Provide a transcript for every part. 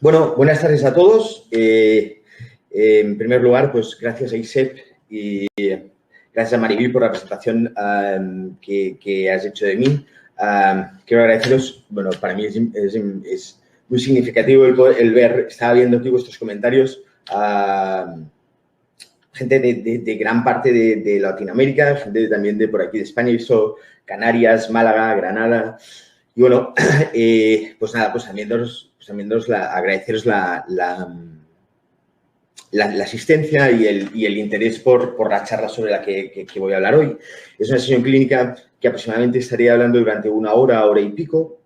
Bueno, buenas tardes a todos. En primer lugar, pues gracias a ISEP y gracias a Mariví por la presentación que has hecho de mí. Quiero agradeceros, bueno, para mí es muy significativo el ver, estaba viendo aquí vuestros comentarios, gente de gran parte de Latinoamérica, gente también de por aquí de España, he visto Canarias, Málaga, Granada. Y bueno, pues nada, pues también agradeceros la asistencia y el interés por la charla sobre la que voy a hablar hoy. Es una sesión clínica que aproximadamente estaría hablando durante una hora, hora y pico,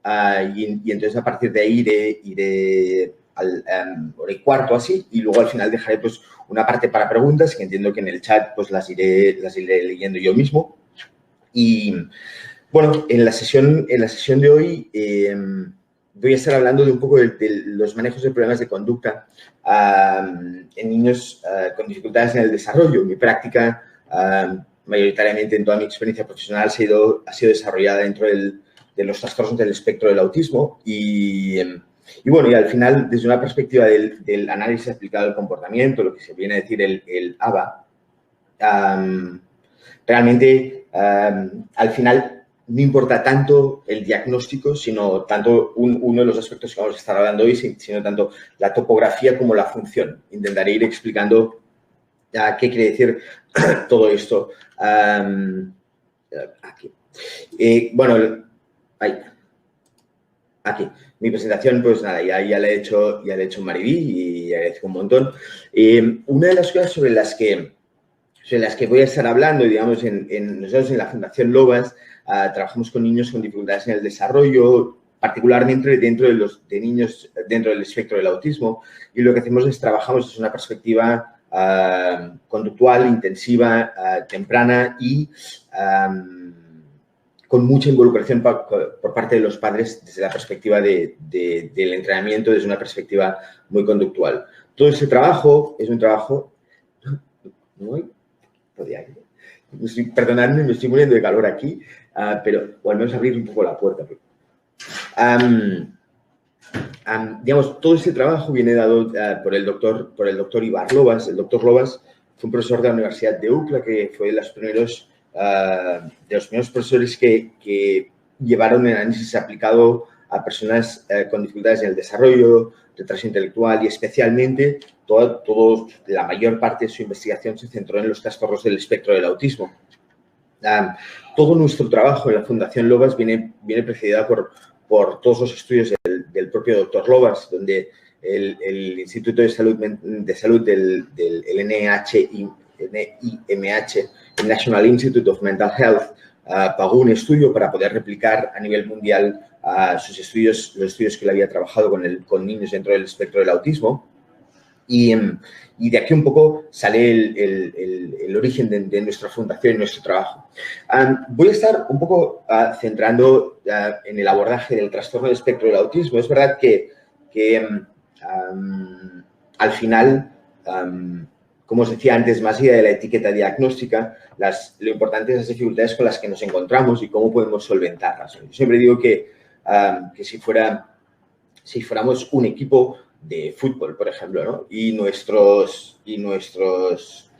y entonces a partir de ahí iré al hora y cuarto así, y luego al final dejaré pues una parte para preguntas, que entiendo que en el chat pues las iré leyendo yo mismo. Y bueno, en la sesión de hoy voy a estar hablando de un poco de los manejos de problemas de conducta en niños con dificultades en el desarrollo. Mi práctica, mayoritariamente en toda mi experiencia profesional, ha sido desarrollada dentro de los trastornos del espectro del autismo y bueno, y al final, desde una perspectiva del análisis aplicado al comportamiento, lo que se viene a decir el ABA, realmente, al final, no importa tanto el diagnóstico, sino tanto uno de los aspectos que vamos a estar hablando hoy, sino tanto la topografía como la función. Intentaré ir explicando qué quiere decir todo esto. Aquí. Bueno, ahí. Aquí. Mi presentación, pues nada, ya la he hecho Mariví y agradezco un montón. Una de las cosas sobre las que voy a estar hablando, digamos, nosotros en la Fundación Lobas trabajamos con niños con dificultades en el desarrollo, particularmente dentro de niños dentro del espectro del autismo, y lo que hacemos es trabajamos desde una perspectiva conductual, intensiva, temprana y con mucha involucración por parte de los padres desde la perspectiva del entrenamiento, desde una perspectiva muy conductual. Todo ese trabajo es un trabajo... Perdonadme, me estoy muriendo de calor aquí, pero o al menos abrir un poco la puerta. Digamos, todo este trabajo viene dado por el doctor Ibar Lobas. El doctor Lobas fue un profesor de la Universidad de UCLA que fue de los primeros profesores que llevaron el análisis aplicado a personas con dificultades en el desarrollo, retraso intelectual y especialmente la mayor parte de su investigación se centró en los trastornos del espectro del autismo. Todo nuestro trabajo en la Fundación Lobas viene precedida por todos los estudios del propio doctor Lobas, donde el Instituto de Salud del NIMH, el National Institute of Mental Health, pagó un estudio para poder replicar a nivel mundial los estudios que él había trabajado con niños dentro del espectro del autismo. Y de aquí un poco sale el origen de nuestra fundación y nuestro trabajo. Voy a estar un poco centrando en el abordaje del trastorno del espectro del autismo. Es verdad que al final, como os decía antes, más allá de la etiqueta diagnóstica, lo importante es las dificultades con las que nos encontramos y cómo podemos solventarlas. Yo siempre digo que si fuéramos un equipo de fútbol, por ejemplo, ¿no? y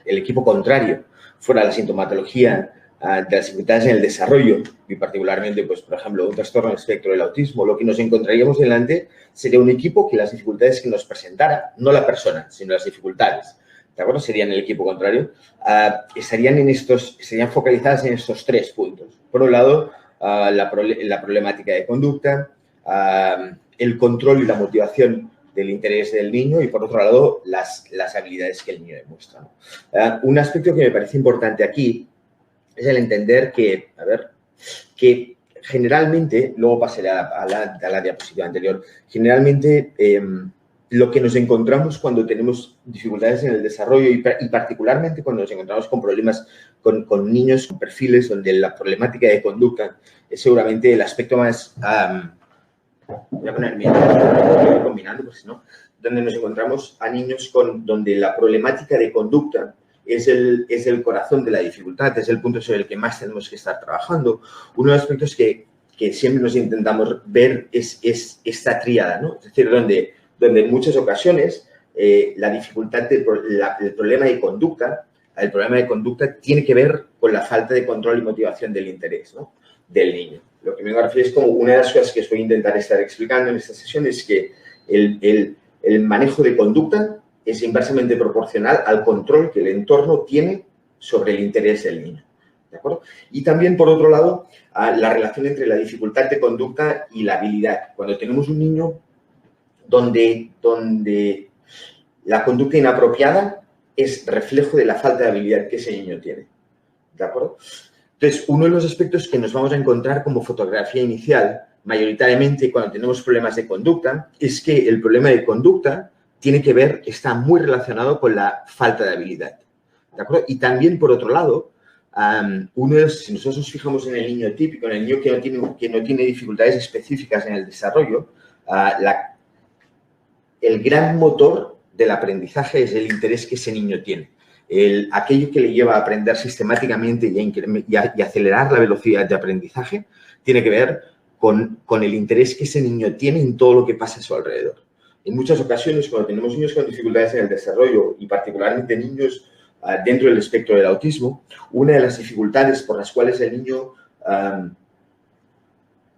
el equipo contrario fuera la sintomatología de las dificultades en el desarrollo y particularmente, pues, por ejemplo, un trastorno del espectro del autismo, lo que nos encontraríamos delante sería un equipo que las dificultades que nos presentara, no la persona, sino las dificultades, ¿de acuerdo? Serían el equipo contrario, estarían focalizadas en estos tres puntos. Por un lado, la problemática de conducta, el control y la motivación del interés del niño y, por otro lado, las habilidades que el niño demuestra, ¿no? Un aspecto que me parece importante aquí es el entender que generalmente, luego pasaré a la diapositiva anterior, generalmente lo que nos encontramos cuando tenemos dificultades en el desarrollo y particularmente cuando nos encontramos con problemas con niños con perfiles donde la problemática de conducta es seguramente el aspecto más... voy a poner combinando, porque si no, donde nos encontramos a niños donde la problemática de conducta es el corazón de la dificultad, es el punto sobre el que más tenemos que estar trabajando. Uno de los aspectos que siempre nos intentamos ver es esta tríada, ¿no? Es decir, donde donde en muchas ocasiones la dificultad del problema de conducta, el problema de conducta tiene que ver con la falta de control y motivación del interés, ¿no?, del niño. Lo que me refiero es como una de las cosas que os voy a intentar estar explicando en esta sesión es que el manejo de conducta es inversamente proporcional al control que el entorno tiene sobre el interés del niño. ¿De acuerdo? Y también, por otro lado, la relación entre la dificultad de conducta y la habilidad. Cuando tenemos un niño donde la conducta inapropiada es reflejo de la falta de habilidad que ese niño tiene. ¿De acuerdo? Entonces, uno de los aspectos que nos vamos a encontrar como fotografía inicial, mayoritariamente cuando tenemos problemas de conducta, es que el problema de conducta tiene que ver, está muy relacionado con la falta de habilidad. ¿De acuerdo? Y también, por otro lado, si nosotros nos fijamos en el niño típico, en el niño que no tiene dificultades específicas en el desarrollo, el gran motor del aprendizaje es el interés que ese niño tiene. Aquello que le lleva a aprender sistemáticamente y acelerar la velocidad de aprendizaje tiene que ver con el interés que ese niño tiene en todo lo que pasa a su alrededor. En muchas ocasiones, cuando tenemos niños con dificultades en el desarrollo y particularmente niños dentro del espectro del autismo, una de las dificultades por las cuales el niño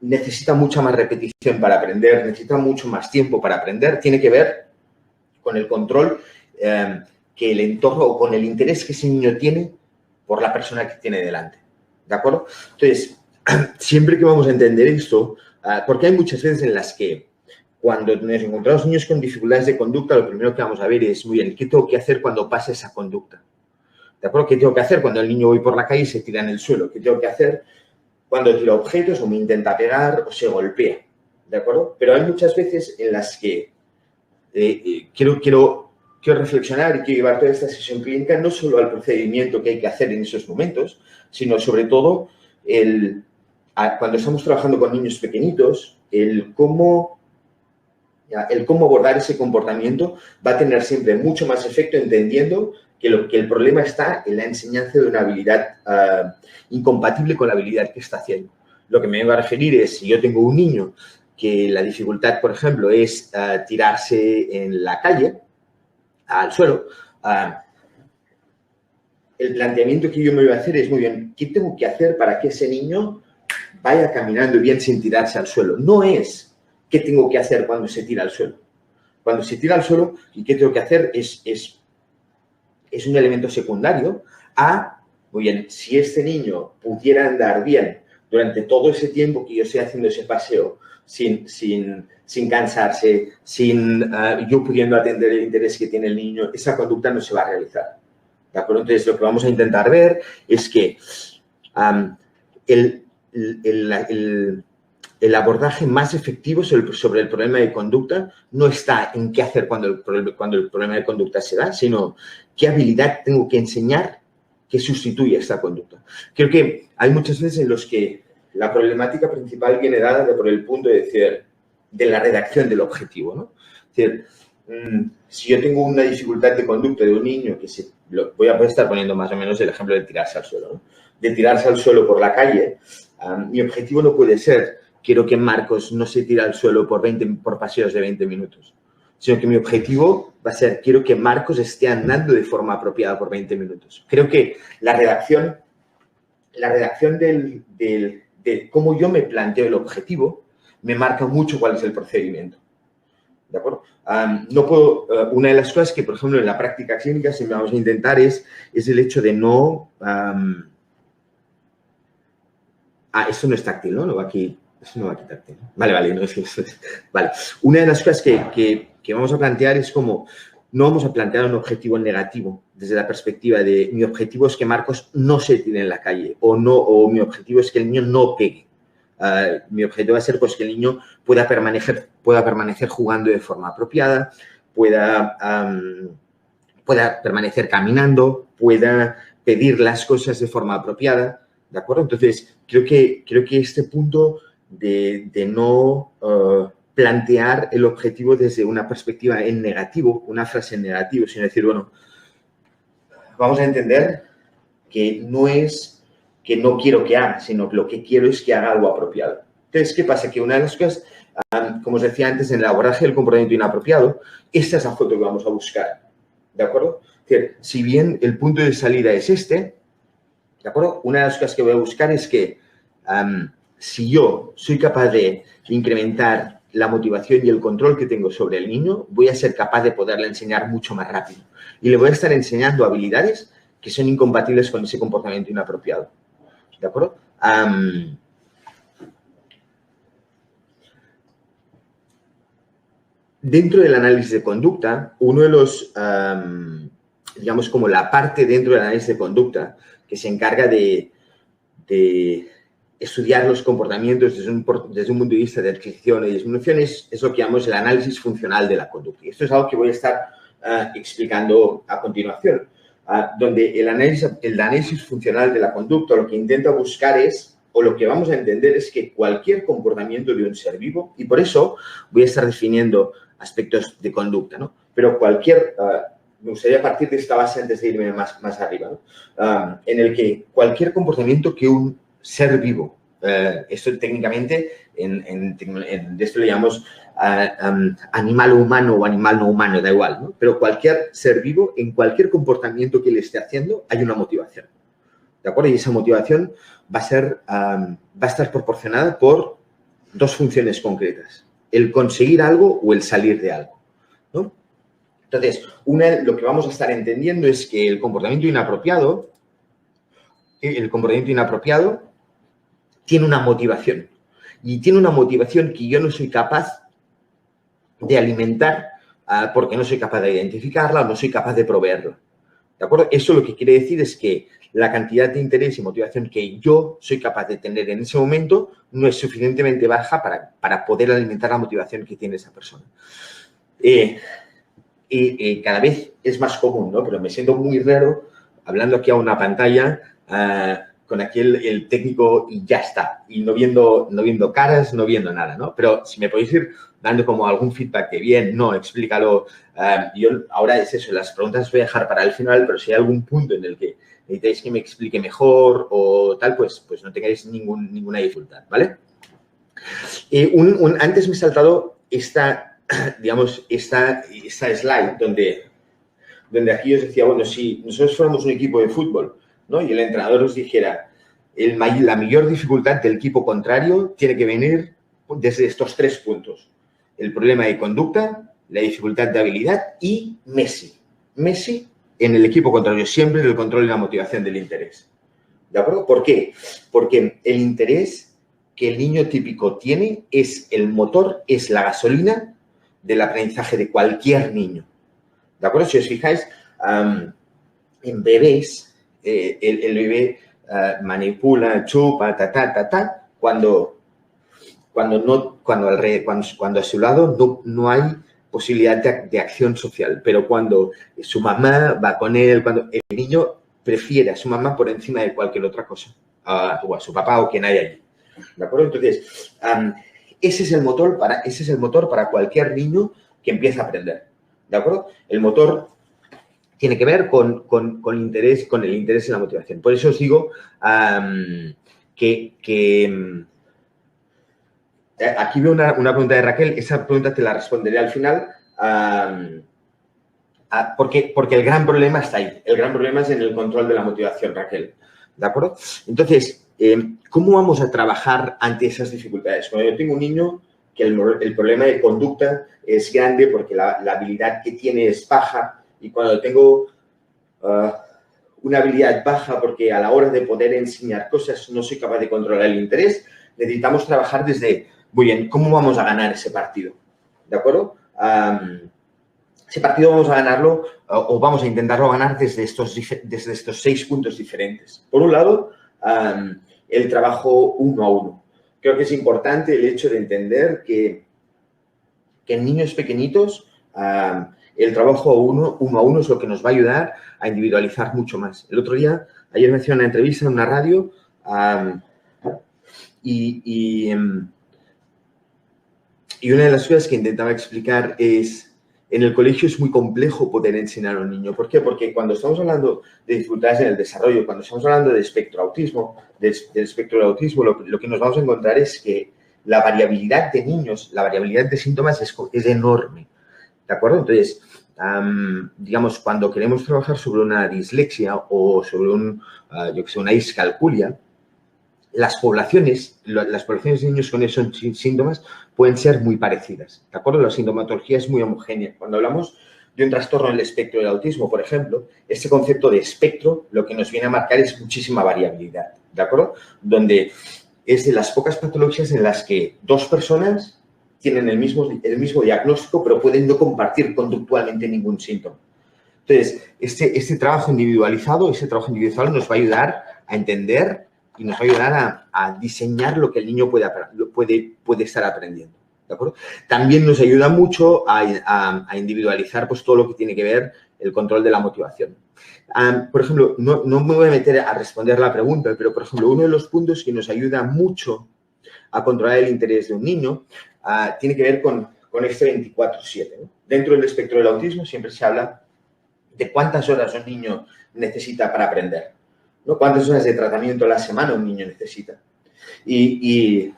necesita mucha más repetición para aprender, necesita mucho más tiempo para aprender, tiene que ver con el control que el entorno o con el interés que ese niño tiene por la persona que tiene delante. ¿De acuerdo? Entonces, siempre que vamos a entender esto, porque hay muchas veces en las que cuando nos encontramos niños con dificultades de conducta, lo primero que vamos a ver es, muy bien, ¿qué tengo que hacer cuando pasa esa conducta? ¿De acuerdo? ¿Qué tengo que hacer cuando el niño voy por la calle y se tira en el suelo? ¿Qué tengo que hacer cuando tira objetos o me intenta pegar o se golpea? ¿De acuerdo? Pero hay muchas veces en las que quiero reflexionar y quiero llevar toda esta sesión clínica no solo al procedimiento que hay que hacer en esos momentos, sino sobre todo cuando estamos trabajando con niños pequeñitos, el cómo abordar ese comportamiento va a tener siempre mucho más efecto entendiendo que el problema está en la enseñanza de una habilidad incompatible con la habilidad que está haciendo. Lo que me va a referir es, si yo tengo un niño que la dificultad, por ejemplo, es tirarse en la calle, al suelo, el planteamiento que yo me voy a hacer es, muy bien, ¿qué tengo que hacer para que ese niño vaya caminando bien sin tirarse al suelo? No es qué tengo que hacer cuando se tira al suelo. Cuando se tira al suelo, ¿y qué tengo que hacer? Es un elemento secundario a, muy bien, si este niño pudiera andar bien durante todo ese tiempo que yo estoy haciendo ese paseo, sin cansarse, yo pudiendo atender el interés que tiene el niño, esa conducta no se va a realizar. ¿De acuerdo? Entonces, lo que vamos a intentar ver es que el abordaje más efectivo sobre el problema de conducta no está en qué hacer cuando el problema de conducta se da, sino qué habilidad tengo que enseñar que sustituya esta conducta. Creo que hay muchas veces en los que la problemática principal viene dada por el punto de la redacción del objetivo, ¿no? Es decir, si yo tengo una dificultad de conducta de un niño que voy a estar poniendo más o menos el ejemplo de tirarse al suelo, ¿no? De tirarse al suelo por la calle, mi objetivo no puede ser quiero que Marcos no se tire al suelo por paseos de 20 minutos, sino que mi objetivo va a ser quiero que Marcos esté andando de forma apropiada por 20 minutos. Creo que la redacción de cómo yo me planteo el objetivo me marca mucho cuál es el procedimiento. ¿De acuerdo? Una de las cosas que, por ejemplo, en la práctica clínica siempre vamos a intentar es el hecho de no... esto no es táctil, ¿no? No va aquí, eso no va aquí táctil. Vale, no es eso. Vale. Una de las cosas que vamos a plantear es como no vamos a plantear un objetivo negativo desde la perspectiva de mi objetivo es que Marcos no se tire en la calle o mi objetivo es que el niño no pegue. Mi objetivo va a ser pues, que el niño pueda permanecer jugando de forma apropiada, pueda permanecer caminando, pueda pedir las cosas de forma apropiada, ¿de acuerdo? Entonces, creo que este punto de no plantear el objetivo desde una perspectiva en negativo, una frase en negativo, sino decir, bueno, vamos a entender que no es que no quiero que haga, sino que lo que quiero es que haga algo apropiado. Entonces, ¿qué pasa? Que una de las cosas, como os decía antes, en el abordaje del comportamiento inapropiado, esta es la foto que vamos a buscar, ¿de acuerdo? Es decir, si bien el punto de salida es este, ¿de acuerdo? Una de las cosas que voy a buscar es que si yo soy capaz de incrementar la motivación y el control que tengo sobre el niño, voy a ser capaz de poderle enseñar mucho más rápido. Y le voy a estar enseñando habilidades que son incompatibles con ese comportamiento inapropiado. ¿De acuerdo? Dentro del análisis de conducta, uno de los, digamos, como la parte dentro del análisis de conducta que se encarga de estudiar los comportamientos desde un punto de vista de adquisición y disminución es lo que llamamos el análisis funcional de la conducta. Y esto es algo que voy a estar explicando a continuación, donde el análisis funcional de la conducta lo que intenta buscar es, o lo que vamos a entender es que cualquier comportamiento de un ser vivo, y por eso voy a estar definiendo aspectos de conducta, ¿no? Pero me gustaría partir de esta base antes de irme más arriba, ¿no? En el que cualquier comportamiento que un ser vivo, esto técnicamente, de esto le llamamos animal humano o animal no humano, da igual, ¿no? Pero cualquier ser vivo, en cualquier comportamiento que le esté haciendo, hay una motivación, ¿de acuerdo? Y esa motivación va a estar proporcionada por dos funciones concretas, el conseguir algo o el salir de algo, ¿no? Entonces, lo que vamos a estar entendiendo es que el comportamiento inapropiado tiene una motivación. Y tiene una motivación que yo no soy capaz de alimentar porque no soy capaz de identificarla o no soy capaz de proveerla. ¿De acuerdo? Eso lo que quiere decir es que la cantidad de interés y motivación que yo soy capaz de tener en ese momento no es suficientemente baja para poder alimentar la motivación que tiene esa persona. Cada vez es más común, ¿no? Pero me siento muy raro hablando aquí a una pantalla con aquí el técnico y ya está. Y no viendo caras, no viendo nada, ¿no? Pero si me podéis ir dando como algún feedback de bien, no, explícalo. Yo ahora es eso, las preguntas las voy a dejar para el final, pero si hay algún punto en el que necesitáis que me explique mejor o tal, pues no tengáis ninguna dificultad, ¿vale? Antes me he saltado esta slide donde aquí os decía, bueno, si nosotros fuéramos un equipo de fútbol, ¿no? Y el entrenador os dijera, la mayor dificultad del equipo contrario tiene que venir desde estos 3 puntos. El problema de conducta, la dificultad de habilidad y Messi. Messi en el equipo contrario, siempre el control y la motivación del interés. ¿De acuerdo? ¿Por qué? Porque el interés que el niño típico tiene es el motor, es la gasolina del aprendizaje de cualquier niño. ¿De acuerdo? Si os fijáis, en bebés, el bebé manipula, chupa, cuando a su lado no hay posibilidad de acción social. Pero cuando su mamá va con él, cuando el niño prefiere a su mamá por encima de cualquier otra cosa, o a su papá o quien haya allí. ¿De acuerdo? Entonces, ese es el motor para cualquier niño que empieza a aprender. ¿De acuerdo? El motor tiene que ver con el interés y la motivación. Por eso os digo que aquí veo una pregunta de Raquel. Esa pregunta te la responderé al final porque el gran problema está ahí. El gran problema es en el control de la motivación, Raquel. ¿De acuerdo? Entonces, ¿cómo vamos a trabajar ante esas dificultades? Cuando yo tengo un niño que el problema de conducta es grande porque la habilidad que tiene es baja y cuando tengo una habilidad baja porque a la hora de poder enseñar cosas no soy capaz de controlar el interés, necesitamos trabajar desde, muy bien, ¿cómo vamos a ganar ese partido? ¿De acuerdo? Ese partido vamos a ganarlo o vamos a intentarlo ganar desde estos 6 puntos diferentes. Por un lado, el trabajo 1 a 1. Creo que es importante el hecho de entender que en niños pequeñitos el trabajo 1 a 1 es lo que nos va a ayudar a individualizar mucho más. Ayer me hacía una entrevista en una radio y una de las cosas que intentaba explicar es en el colegio es muy complejo poder enseñar a un niño. ¿Por qué? Porque cuando estamos hablando de dificultades en el desarrollo, cuando estamos hablando del espectro del autismo, lo que nos vamos a encontrar es que la variabilidad de niños, la variabilidad de síntomas es enorme, ¿de acuerdo? Entonces, digamos, cuando queremos trabajar sobre una dislexia o sobre yo que sé, una discalculia, las poblaciones de niños con esos síntomas pueden ser muy parecidas, ¿de acuerdo? La sintomatología es muy homogénea. Cuando hablamos de un trastorno del espectro del autismo, por ejemplo, este concepto de espectro lo que nos viene a marcar es muchísima variabilidad, ¿de acuerdo? Donde es de las pocas patologías en las que dos personas tienen el mismo diagnóstico, pero pueden no compartir conductualmente ningún síntoma. Entonces, este trabajo individualizado nos va a ayudar a entender y nos va a ayudar a diseñar lo que el niño puede estar aprendiendo, ¿de acuerdo? También nos ayuda mucho a individualizar pues, todo lo que tiene que ver el control de la motivación. Por ejemplo, no me voy a meter a responder la pregunta, pero, por ejemplo, uno de los puntos que nos ayuda mucho a controlar el interés de un niño tiene que ver con este 24/7, ¿no? Dentro del espectro del autismo siempre se habla de cuántas horas un niño necesita para aprender, ¿no? Cuántas horas de tratamiento a la semana un niño necesita. Y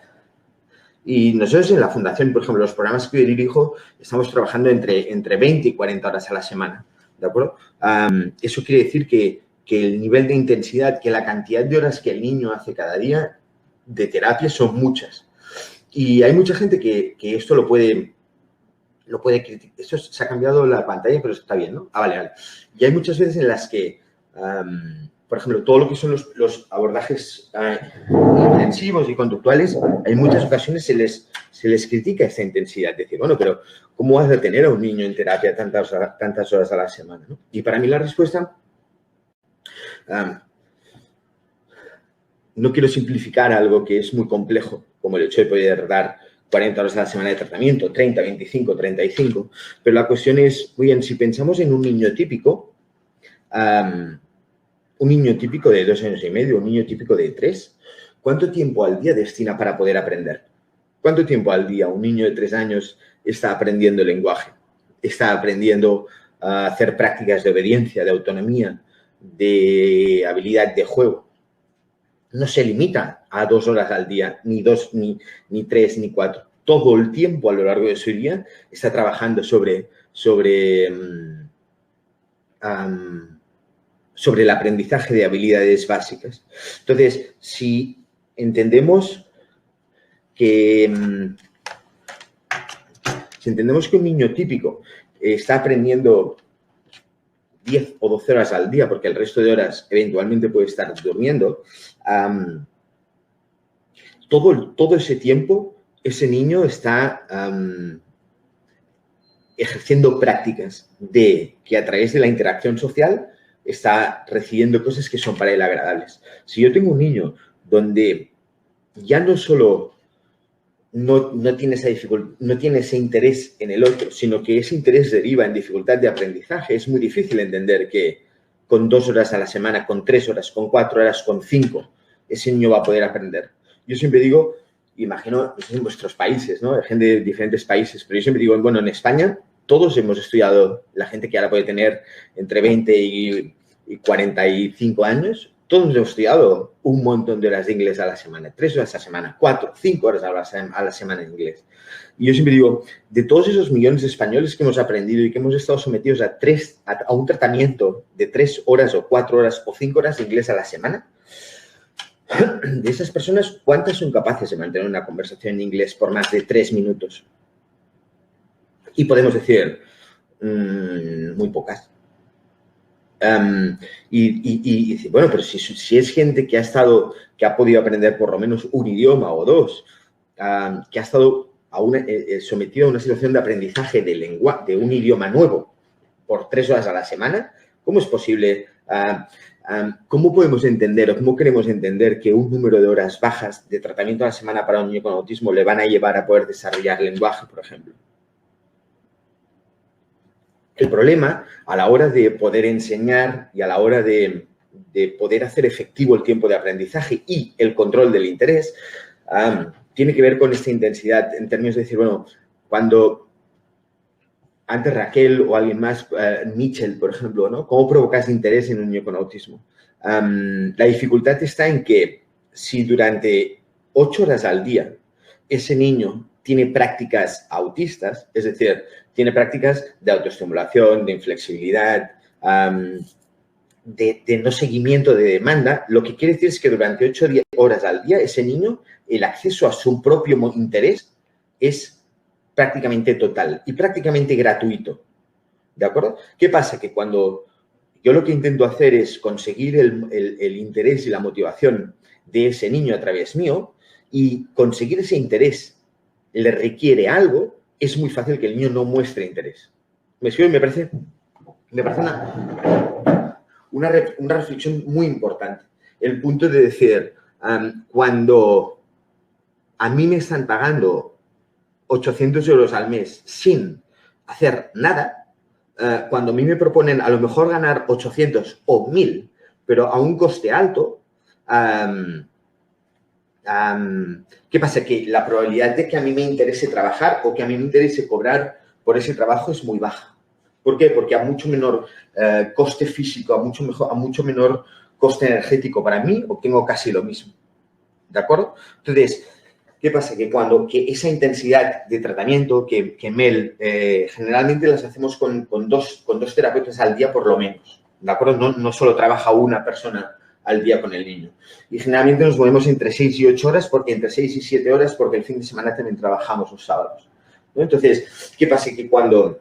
nosotros en la Fundación, por ejemplo, los programas que yo dirijo, estamos trabajando entre 20 y 40 horas a la semana, ¿de acuerdo? Eso quiere decir que el nivel de intensidad, que la cantidad de horas que el niño hace cada día de terapia son muchas. Y hay mucha gente que esto lo puede criticar. Esto se ha cambiado la pantalla, pero está bien, ¿no? Vale. Y hay muchas veces en las que, por ejemplo, todo lo que son los abordajes intensivos y conductuales, en muchas ocasiones se les critica esta intensidad. Decir, bueno, pero ¿cómo vas a tener a un niño en terapia tantas horas a la semana, ¿no? Y para mí la respuesta, no quiero simplificar algo que es muy complejo, como el hecho de poder dar 40 horas a la semana de tratamiento, 30, 25, 35, pero la cuestión es, muy bien, si pensamos en un niño típico de 2 años y medio, un niño típico de 3, ¿cuánto tiempo al día destina para poder aprender? ¿Cuánto tiempo al día un niño de 3 años está aprendiendo el lenguaje? Está aprendiendo a hacer prácticas de obediencia, de autonomía, de habilidad de juego. No se limita a 2 horas al día, ni 2, ni 3, ni 4. Todo el tiempo a lo largo de su día está trabajando sobre el aprendizaje de habilidades básicas. Entonces, si entendemos que un niño típico está aprendiendo 10 o 12 horas al día, porque el resto de horas eventualmente puede estar durmiendo, todo ese tiempo ese niño está ejerciendo prácticas que a través de la interacción social está recibiendo cosas que son para él agradables. Si yo tengo un niño donde ya no solo no tiene esa dificultad, no tiene ese interés en el otro, sino que ese interés deriva en dificultad de aprendizaje, es muy difícil entender que con 2 horas a la semana, con 3 horas, con 4 horas, con 5, ese niño va a poder aprender. Yo siempre digo, imagino, en vuestros países, ¿no? Hay gente de diferentes países, pero yo siempre digo, bueno, en España todos hemos estudiado, la gente que ahora puede tener entre 20 y 45 años, todos hemos estudiado un montón de horas de inglés a la semana, 3 horas a la semana, 4, 5 horas a la semana en inglés. Y yo siempre digo, de todos esos millones de españoles que hemos aprendido y que hemos estado sometidos a un tratamiento de 3 horas o 4 horas o 5 horas de inglés a la semana, de esas personas, ¿cuántas son capaces de mantener una conversación en inglés por más de 3 minutos? Y podemos decir, muy pocas. Y bueno, pero si es gente que ha podido aprender por lo menos un idioma o dos, que ha estado sometido a una situación de aprendizaje de un idioma nuevo por 3 horas a la semana, ¿cómo es posible? ¿Cómo podemos entender o cómo queremos entender que un número de horas bajas de tratamiento a la semana para un niño con autismo le van a llevar a poder desarrollar lenguaje, por ejemplo? El problema, a la hora de poder enseñar y a la hora de poder hacer efectivo el tiempo de aprendizaje y el control del interés, tiene que ver con esta intensidad en términos de decir, bueno, cuando antes Raquel o alguien más, Mitchell, por ejemplo, ¿no? ¿Cómo provocas interés en un niño con autismo? La dificultad está en que si durante 8 horas al día ese niño tiene prácticas autistas, es decir, tiene prácticas de autoestimulación, de inflexibilidad, de no seguimiento de demanda, lo que quiere decir es que durante 8 horas al día ese niño, el acceso a su propio interés es prácticamente total y prácticamente gratuito. ¿De acuerdo? ¿Qué pasa? Que cuando yo lo que intento hacer es conseguir el interés y la motivación de ese niño a través mío y conseguir ese interés le requiere algo, es muy fácil que el niño no muestre interés. Me parece una reflexión muy importante. El punto de decir, cuando a mí me están pagando 800 euros al mes sin hacer nada, cuando a mí me proponen a lo mejor ganar 800 o 1000, pero a un coste alto, ¿qué pasa? Que la probabilidad de que a mí me interese trabajar o que a mí me interese cobrar por ese trabajo es muy baja. ¿Por qué? Porque a mucho menor coste físico, a mucho menor coste energético para mí, obtengo casi lo mismo. ¿De acuerdo? Entonces, ¿qué pasa? Que esa intensidad de tratamiento que Mel, generalmente las hacemos con dos terapeutas al día por lo menos. ¿De acuerdo? No solo trabaja una persona al día con el niño. Y generalmente nos movemos entre 6 y 8 horas, entre 6 y 7 horas, porque el fin de semana también trabajamos los sábados, ¿no? Entonces, ¿qué pasa? Que cuando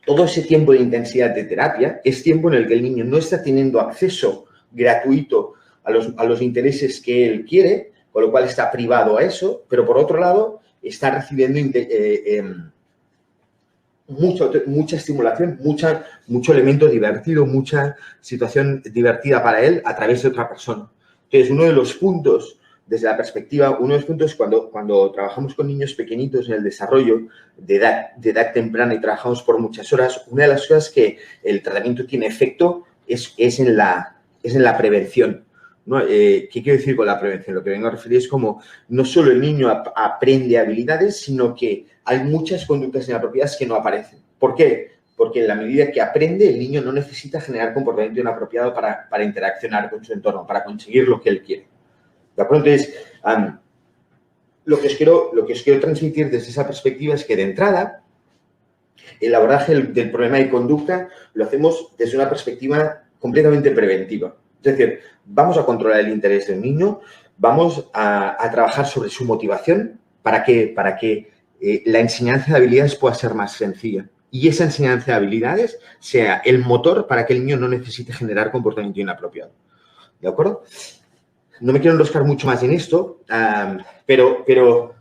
todo ese tiempo de intensidad de terapia es tiempo en el que el niño no está teniendo acceso gratuito a los intereses que él quiere, con lo cual está privado a eso, pero por otro lado está recibiendo mucha estimulación, mucho elemento divertido, mucha situación divertida para él a través de otra persona. Entonces, uno de los puntos cuando trabajamos con niños pequeñitos en el desarrollo de edad temprana y trabajamos por muchas horas, una de las cosas que el tratamiento tiene efecto es en la prevención, ¿no? ¿Qué quiero decir con la prevención? Lo que vengo a referir es como no solo el niño aprende habilidades, sino que hay muchas conductas inapropiadas que no aparecen. ¿Por qué? Porque en la medida que aprende, el niño no necesita generar comportamiento inapropiado para interaccionar con su entorno, para conseguir lo que él quiere. ¿De acuerdo? Entonces, lo que os quiero transmitir desde esa perspectiva es que, de entrada, el abordaje del problema de conducta lo hacemos desde una perspectiva completamente preventiva. Es decir, vamos a controlar el interés del niño, vamos a trabajar sobre su motivación para que la enseñanza de habilidades pueda ser más sencilla. Y esa enseñanza de habilidades sea el motor para que el niño no necesite generar comportamiento inapropiado. ¿De acuerdo? No me quiero enroscar mucho más en esto, pero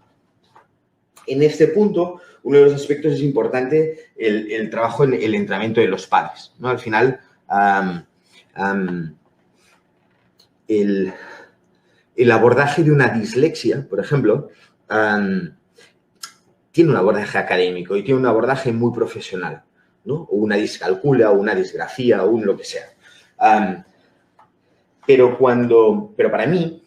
en este punto, uno de los aspectos es importante el trabajo en el entrenamiento de los padres, ¿no? Al final, el abordaje de una dislexia, por ejemplo, tiene un abordaje académico y tiene un abordaje muy profesional, ¿no? O una discalculia, o una disgrafía, o lo que sea. Pero para mí,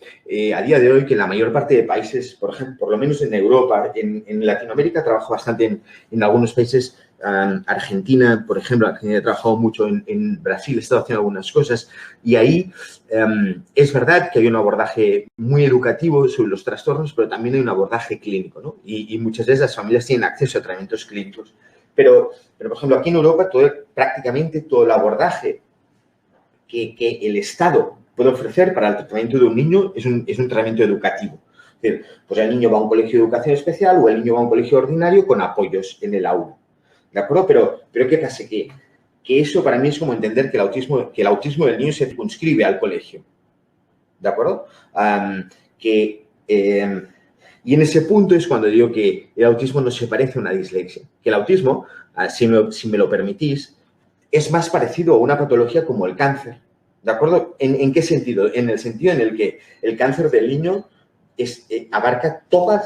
a día de hoy, que en la mayor parte de países, por ejemplo, por lo menos en Europa, en Latinoamérica trabajo bastante en algunos países, Argentina, por ejemplo, Argentina he trabajado mucho, en Brasil he estado haciendo algunas cosas y ahí es verdad que hay un abordaje muy educativo sobre los trastornos, pero también hay un abordaje clínico, ¿no? Y muchas veces las familias tienen acceso a tratamientos clínicos. Pero por ejemplo, aquí en Europa, prácticamente todo el abordaje que el Estado puede ofrecer para el tratamiento de un niño es un tratamiento educativo. Es decir, pues el niño va a un colegio de educación especial o el niño va a un colegio ordinario con apoyos en el aula. ¿De acuerdo? Pero ¿qué pasa? Que eso para mí es como entender que el autismo del niño se circunscribe al colegio. ¿De acuerdo? Y en ese punto es cuando digo que el autismo no se parece a una dislexia. Que el autismo, si me lo permitís, es más parecido a una patología como el cáncer. ¿De acuerdo? ¿En qué sentido? En el sentido en el que el cáncer del niño abarca toda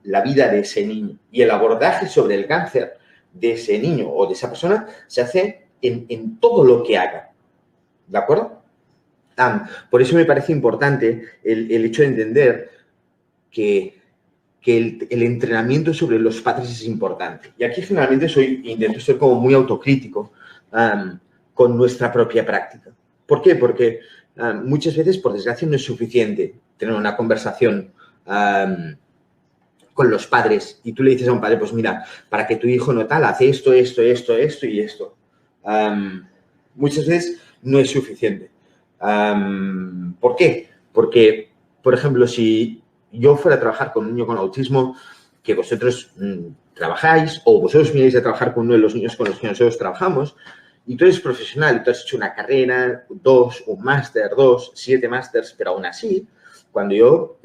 la vida de ese niño. Y el abordaje sobre el cáncer de ese niño o de esa persona se hace en todo lo que haga. ¿De acuerdo? Por eso me parece importante el hecho de entender que el entrenamiento sobre los padres es importante. Y aquí generalmente intento ser como muy autocrítico con nuestra propia práctica. ¿Por qué? Porque muchas veces, por desgracia, no es suficiente tener una conversación con los padres y tú le dices a un padre, pues mira, para que tu hijo no tal, hace esto, esto, esto, esto y esto. Muchas veces no es suficiente. ¿Por qué? Porque, por ejemplo, si yo fuera a trabajar con un niño con autismo que vosotros trabajáis o vosotros vinierais a trabajar con uno de los niños con los que nosotros trabajamos y tú eres profesional y tú has hecho una carrera, 2, un máster, 2, 7 másters, pero aún así, cuando yo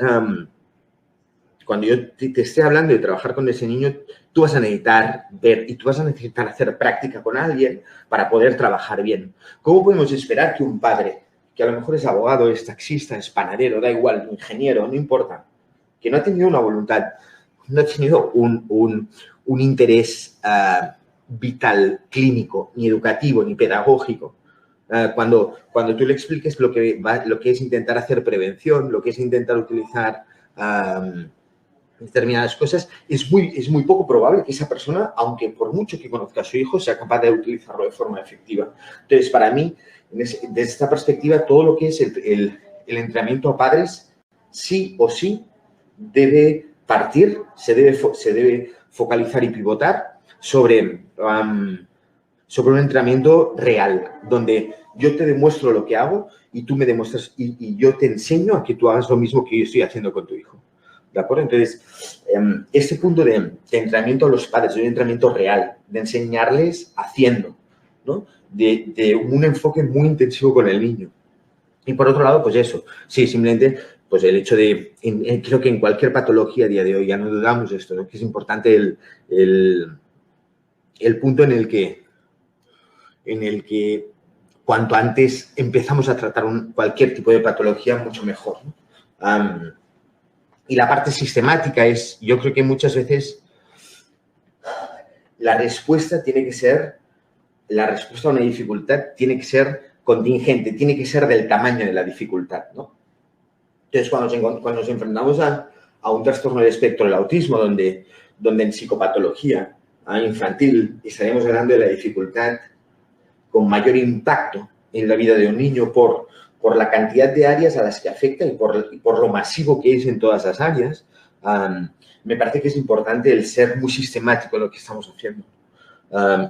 te esté hablando de trabajar con ese niño, tú vas a necesitar ver y tú vas a necesitar hacer práctica con alguien para poder trabajar bien. ¿Cómo podemos esperar que un padre, que a lo mejor es abogado, es taxista, es panadero, da igual, ingeniero, no importa, que no ha tenido una voluntad, no ha tenido un interés vital, clínico, ni educativo, ni pedagógico, cuando tú le expliques lo que es intentar hacer prevención, lo que es intentar utilizar determinadas cosas, es muy poco probable que esa persona, aunque por mucho que conozca a su hijo, sea capaz de utilizarlo de forma efectiva. Entonces, para mí, desde esta perspectiva, todo lo que es el entrenamiento a padres, sí o sí, debe partir, se debe focalizar y pivotar sobre un entrenamiento real, donde yo te demuestro lo que hago y tú me demuestras y yo te enseño a que tú hagas lo mismo que yo estoy haciendo con tu hijo. ¿De acuerdo? Entonces, este punto de entrenamiento a los padres, de un entrenamiento real, de enseñarles haciendo, ¿no? De un enfoque muy intensivo con el niño. Y por otro lado, pues eso, sí, simplemente, pues el hecho de, creo que en cualquier patología a día de hoy, ya no dudamos de esto, ¿no? Que es importante el punto en el que cuanto antes empezamos a tratar cualquier tipo de patología, mucho mejor, ¿no? Y la parte sistemática es, yo creo que muchas veces la respuesta a una dificultad tiene que ser contingente, tiene que ser del tamaño de la dificultad, ¿no? Entonces, cuando nos enfrentamos a un trastorno del espectro del autismo, donde en psicopatología infantil estaríamos hablando de la dificultad con mayor impacto en la vida de un niño por la cantidad de áreas a las que afecta y por lo masivo que es en todas las áreas, me parece que es importante el ser muy sistemático en lo que estamos haciendo.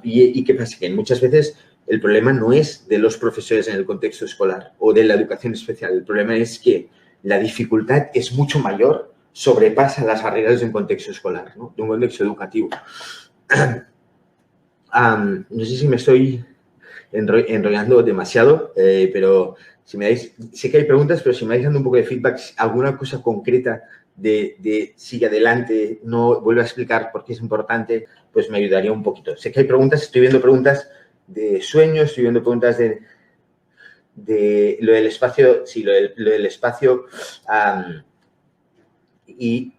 ¿Y qué pasa? Que muchas veces el problema no es de los profesores en el contexto escolar o de la educación especial. El problema es que la dificultad es mucho mayor, sobrepasa las barreras de un contexto escolar, ¿no? De un contexto educativo. No sé si me estoy enrollando demasiado, pero si me dais, sé que hay preguntas, pero si me vais dando un poco de feedback, alguna cosa concreta de sigue adelante, no vuelvo a explicar por qué es importante, pues me ayudaría un poquito. Sé que hay preguntas, estoy viendo preguntas de sueños, estoy viendo preguntas de lo del espacio, sí, lo del espacio. Y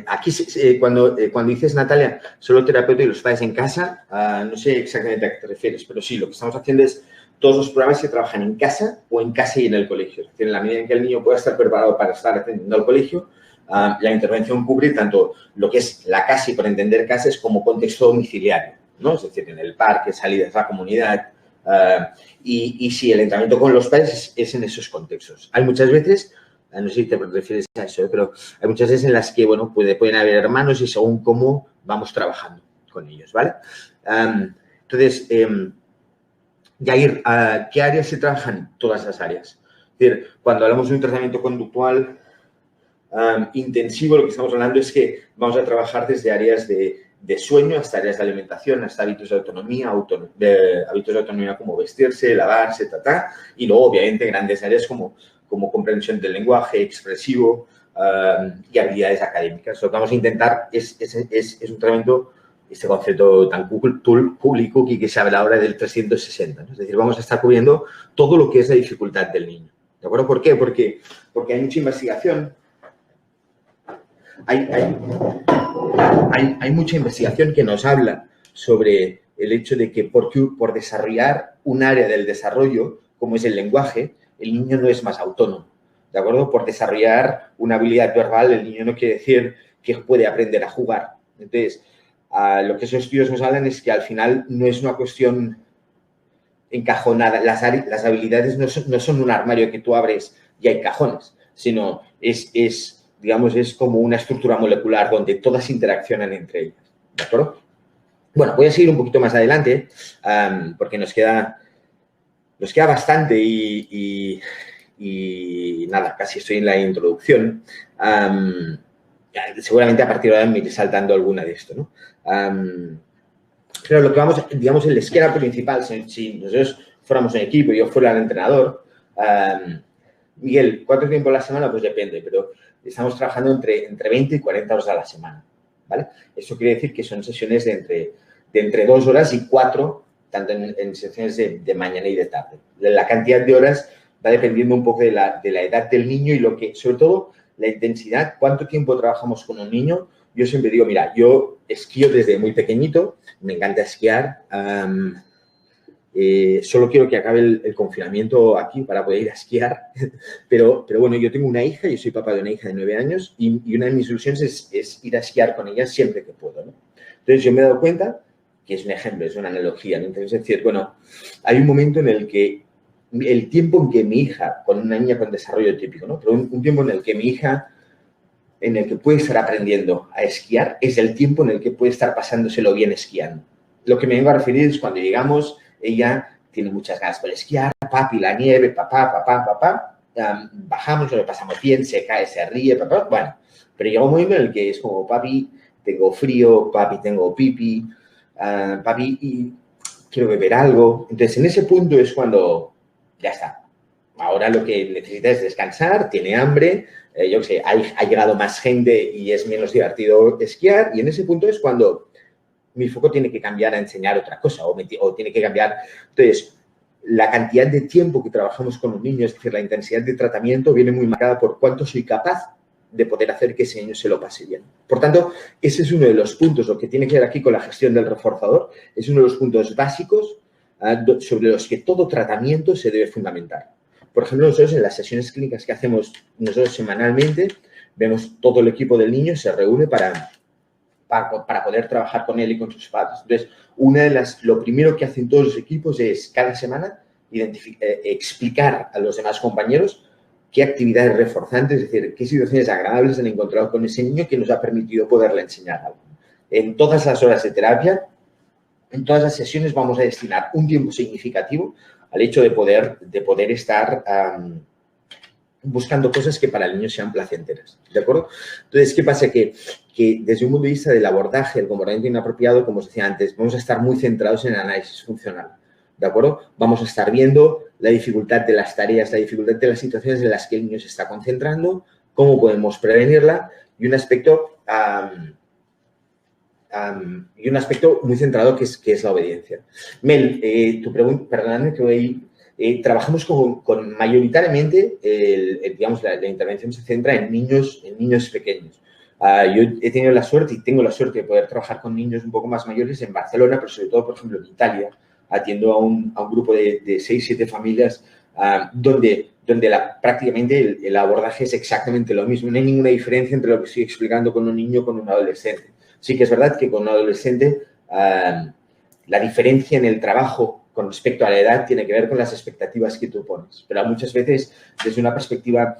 aquí, cuando dices, Natalia, solo terapeuta y los padres en casa, no sé exactamente a qué te refieres, pero sí, lo que estamos haciendo es todos los programas que trabajan en casa o en casa y en el colegio. Es decir, en la medida en que el niño pueda estar preparado para estar atendiendo al colegio, la intervención cubre tanto lo que es la casa, y por entender casa es como contexto domiciliario, ¿no? Es decir, en el parque, salidas a la comunidad. Y sí, el entrenamiento con los padres es en esos contextos. Hay muchas veces, no sé si te refieres a eso, pero hay muchas veces en las que, bueno, pueden haber hermanos y según cómo vamos trabajando con ellos, ¿vale? Entonces, Yair, ¿qué áreas se trabajan? Todas las áreas. Es decir, cuando hablamos de un tratamiento conductual intensivo, lo que estamos hablando es que vamos a trabajar desde áreas de sueño hasta áreas de alimentación, hasta hábitos de autonomía, hábitos de autonomía como vestirse, lavarse, y luego, obviamente, grandes áreas como comprensión del lenguaje expresivo y habilidades académicas. Lo que vamos a intentar es un tratamiento, este concepto tan cool y cookie que se habla ahora del 360, ¿no? Es decir, vamos a estar cubriendo todo lo que es la dificultad del niño. ¿De acuerdo? ¿Por qué? Porque hay mucha investigación. Hay mucha investigación que nos habla sobre el hecho de que por desarrollar un área del desarrollo, como es el lenguaje, el niño no es más autónomo, ¿de acuerdo? Por desarrollar una habilidad verbal, el niño no quiere decir que puede aprender a jugar. Entonces, lo que esos estudios nos hablan es que al final no es una cuestión encajonada. Las habilidades no son un armario que tú abres y hay cajones, sino es digamos, es como una estructura molecular donde todas interaccionan entre ellas, ¿de acuerdo? Bueno, voy a seguir un poquito más adelante porque nos queda bastante y nada, casi estoy en la introducción. Seguramente a partir de ahora me iré saltando alguna de esto, ¿no? Pero lo que vamos, digamos, el esquema principal, si nosotros fuéramos un equipo y yo fuera el entrenador, Miguel, ¿cuánto tiempo a la semana? Pues depende, pero estamos trabajando entre 20 y 40 horas a la semana, ¿vale? Eso quiere decir que son sesiones de entre 2 horas y 4, tanto en sesiones de mañana y de tarde. La cantidad de horas va dependiendo un poco de la edad del niño y lo que, sobre todo, la intensidad, cuánto tiempo trabajamos con un niño. Yo siempre digo, mira, yo esquío desde muy pequeñito, me encanta esquiar. Solo quiero que acabe el confinamiento aquí para poder ir a esquiar. Pero bueno, yo tengo una hija, yo soy papá de una hija de 9 años y una de mis ilusiones es ir a esquiar con ella siempre que puedo, ¿no? Entonces, yo me he dado cuenta que es un ejemplo, es una analogía, ¿no? Entonces, es decir, bueno, hay un momento en el que el tiempo en que mi hija, con una niña con desarrollo típico, ¿no? Pero un tiempo en el que mi hija, en el que puede estar aprendiendo a esquiar, es el tiempo en el que puede estar pasándoselo bien esquiando. Lo que me vengo a referir es cuando llegamos, ella tiene muchas ganas por esquiar, papi, la nieve, papá, bajamos, lo pasamos bien, se cae, se ríe, papá, bueno. Pero llega un momento en el que es como, papi, tengo frío, papi, tengo pipi, papi, y quiero beber algo. Entonces, en ese punto es cuando ya está. Ahora lo que necesita es descansar, tiene hambre, yo qué sé, ha llegado más gente y es menos divertido esquiar. Y en ese punto es cuando mi foco tiene que cambiar a enseñar otra cosa o tiene que cambiar. Entonces, la cantidad de tiempo que trabajamos con un niño, es decir, la intensidad de tratamiento viene muy marcada por cuánto soy capaz de poder hacer que ese niño se lo pase bien. Por tanto, ese es uno de los puntos, lo que tiene que ver aquí con la gestión del reforzador, es uno de los puntos básicos sobre los que todo tratamiento se debe fundamentar. Por ejemplo, nosotros en las sesiones clínicas que hacemos nosotros semanalmente, vemos todo el equipo del niño se reúne para poder trabajar con él y con sus padres. Entonces, lo primero que hacen todos los equipos es cada semana explicar a los demás compañeros qué actividades reforzantes, es decir, qué situaciones agradables han encontrado con ese niño que nos ha permitido poderle enseñar algo. En todas las horas de terapia, en todas las sesiones vamos a destinar un tiempo significativo al hecho de poder estar buscando cosas que para el niño sean placenteras, ¿de acuerdo? Entonces, ¿qué pasa? Que desde un punto de vista del abordaje, el comportamiento inapropiado, como os decía antes, vamos a estar muy centrados en el análisis funcional, ¿de acuerdo? Vamos a estar viendo la dificultad de las tareas, la dificultad de las situaciones en las que el niño se está concentrando, cómo podemos prevenirla y un aspecto muy centrado que es la obediencia. Mel, tu pregunta, perdóname que voy... trabajamos con mayoritariamente, digamos, la intervención se centra en niños pequeños. Yo he tenido la suerte y tengo la suerte de poder trabajar con niños un poco más mayores en Barcelona, pero sobre todo, por ejemplo, en Italia, atiendo a un grupo de 6, 7 familias donde prácticamente el abordaje es exactamente lo mismo. No hay ninguna diferencia entre lo que estoy explicando con un niño o con un adolescente. Sí que es verdad que con un adolescente la diferencia en el trabajo con respecto a la edad tiene que ver con las expectativas que tú pones. Pero muchas veces, desde una perspectiva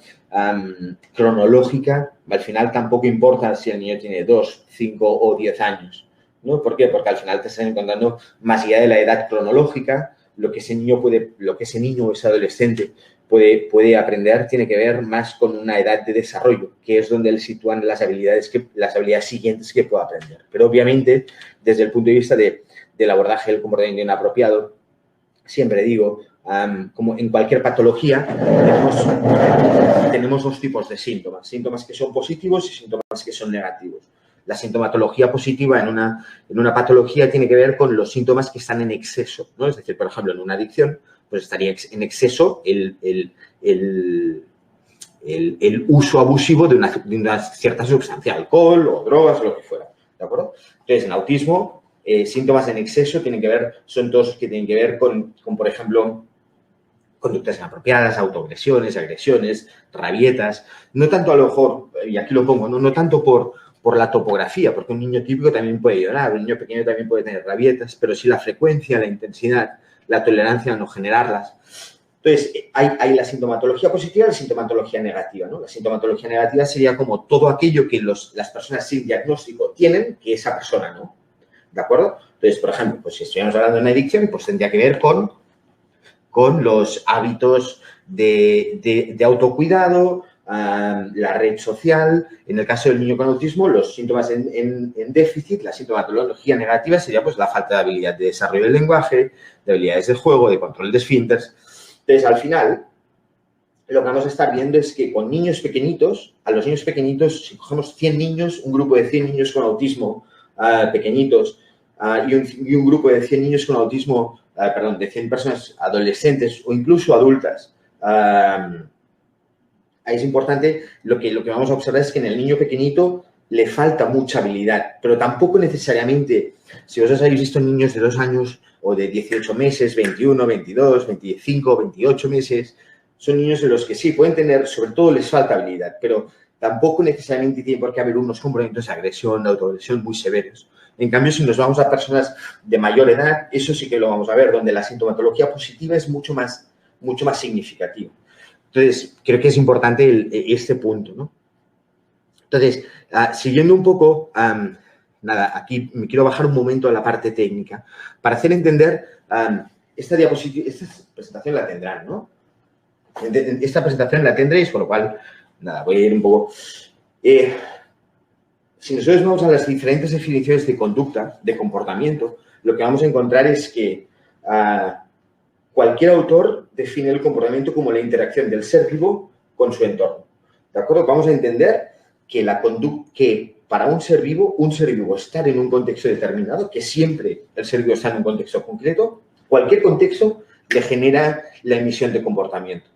cronológica, al final tampoco importa si el niño tiene 2, 5 o 10 años, ¿no? ¿Por qué? Porque al final te están encontrando más allá de la edad cronológica, lo que ese niño o ese adolescente puede aprender tiene que ver más con una edad de desarrollo, que es donde le sitúan las habilidades siguientes que puede aprender. Pero obviamente, desde el punto de vista del abordaje del comportamiento inapropiado, siempre digo, como en cualquier patología, tenemos 2 tipos de síntomas. Síntomas que son positivos y síntomas que son negativos. La sintomatología positiva en una patología tiene que ver con los síntomas que están en exceso, ¿no? Es decir, por ejemplo, en una adicción, pues estaría en exceso el uso abusivo de una cierta sustancia, alcohol o drogas o lo que fuera, ¿de acuerdo? Entonces, en autismo, síntomas en exceso son todos los que tienen que ver con, por ejemplo, conductas inapropiadas, autoagresiones, agresiones, rabietas. No tanto a lo mejor, y aquí lo pongo, no tanto por la topografía, porque un niño típico también puede llorar, un niño pequeño también puede tener rabietas, pero sí la frecuencia, la intensidad, la tolerancia a no generarlas. Entonces, hay la sintomatología positiva y la sintomatología negativa, ¿no? La sintomatología negativa sería como todo aquello que las personas sin diagnóstico tienen que esa persona no, ¿de acuerdo? Entonces, por ejemplo, pues si estuviéramos hablando de una adicción, pues tendría que ver con los hábitos de autocuidado, la red social. En el caso del niño con autismo, los síntomas en déficit, la sintomatología negativa sería pues la falta de habilidad de desarrollo del lenguaje, de habilidades de juego, de control de esfínteres. Entonces, al final, lo que vamos a estar viendo es que con niños pequeñitos, a los niños pequeñitos, si cogemos 100 niños, un grupo de 100 niños con autismo pequeñitos y un grupo de 100 niños con autismo, perdón, de 100 personas adolescentes o incluso adultas, es importante, lo que vamos a observar es que en el niño pequeñito le falta mucha habilidad, pero tampoco necesariamente, si vosotros habéis visto niños de 2 años o de 18 meses, 21, 22, 25, 28 meses, son niños en los que sí pueden tener, sobre todo les falta habilidad, pero tampoco necesariamente tiene por qué haber unos comportamientos de agresión, de autoagresión muy severos. En cambio, si nos vamos a personas de mayor edad, eso sí que lo vamos a ver, donde la sintomatología positiva es mucho más significativa. Entonces, creo que es importante este punto, ¿no? Entonces, siguiendo un poco, nada, aquí me quiero bajar un momento a la parte técnica para hacer entender esta diapositiva, esta presentación la tendrán, ¿no? Esta presentación la tendréis, con lo cual, nada, voy a ir un poco. Si nosotros vamos a las diferentes definiciones de conducta, de comportamiento, lo que vamos a encontrar es que cualquier autor define el comportamiento como la interacción del ser vivo con su entorno. ¿De acuerdo? Vamos a entender que para un ser vivo estar en un contexto determinado, que siempre el ser vivo está en un contexto concreto, cualquier contexto le genera la emisión de comportamiento.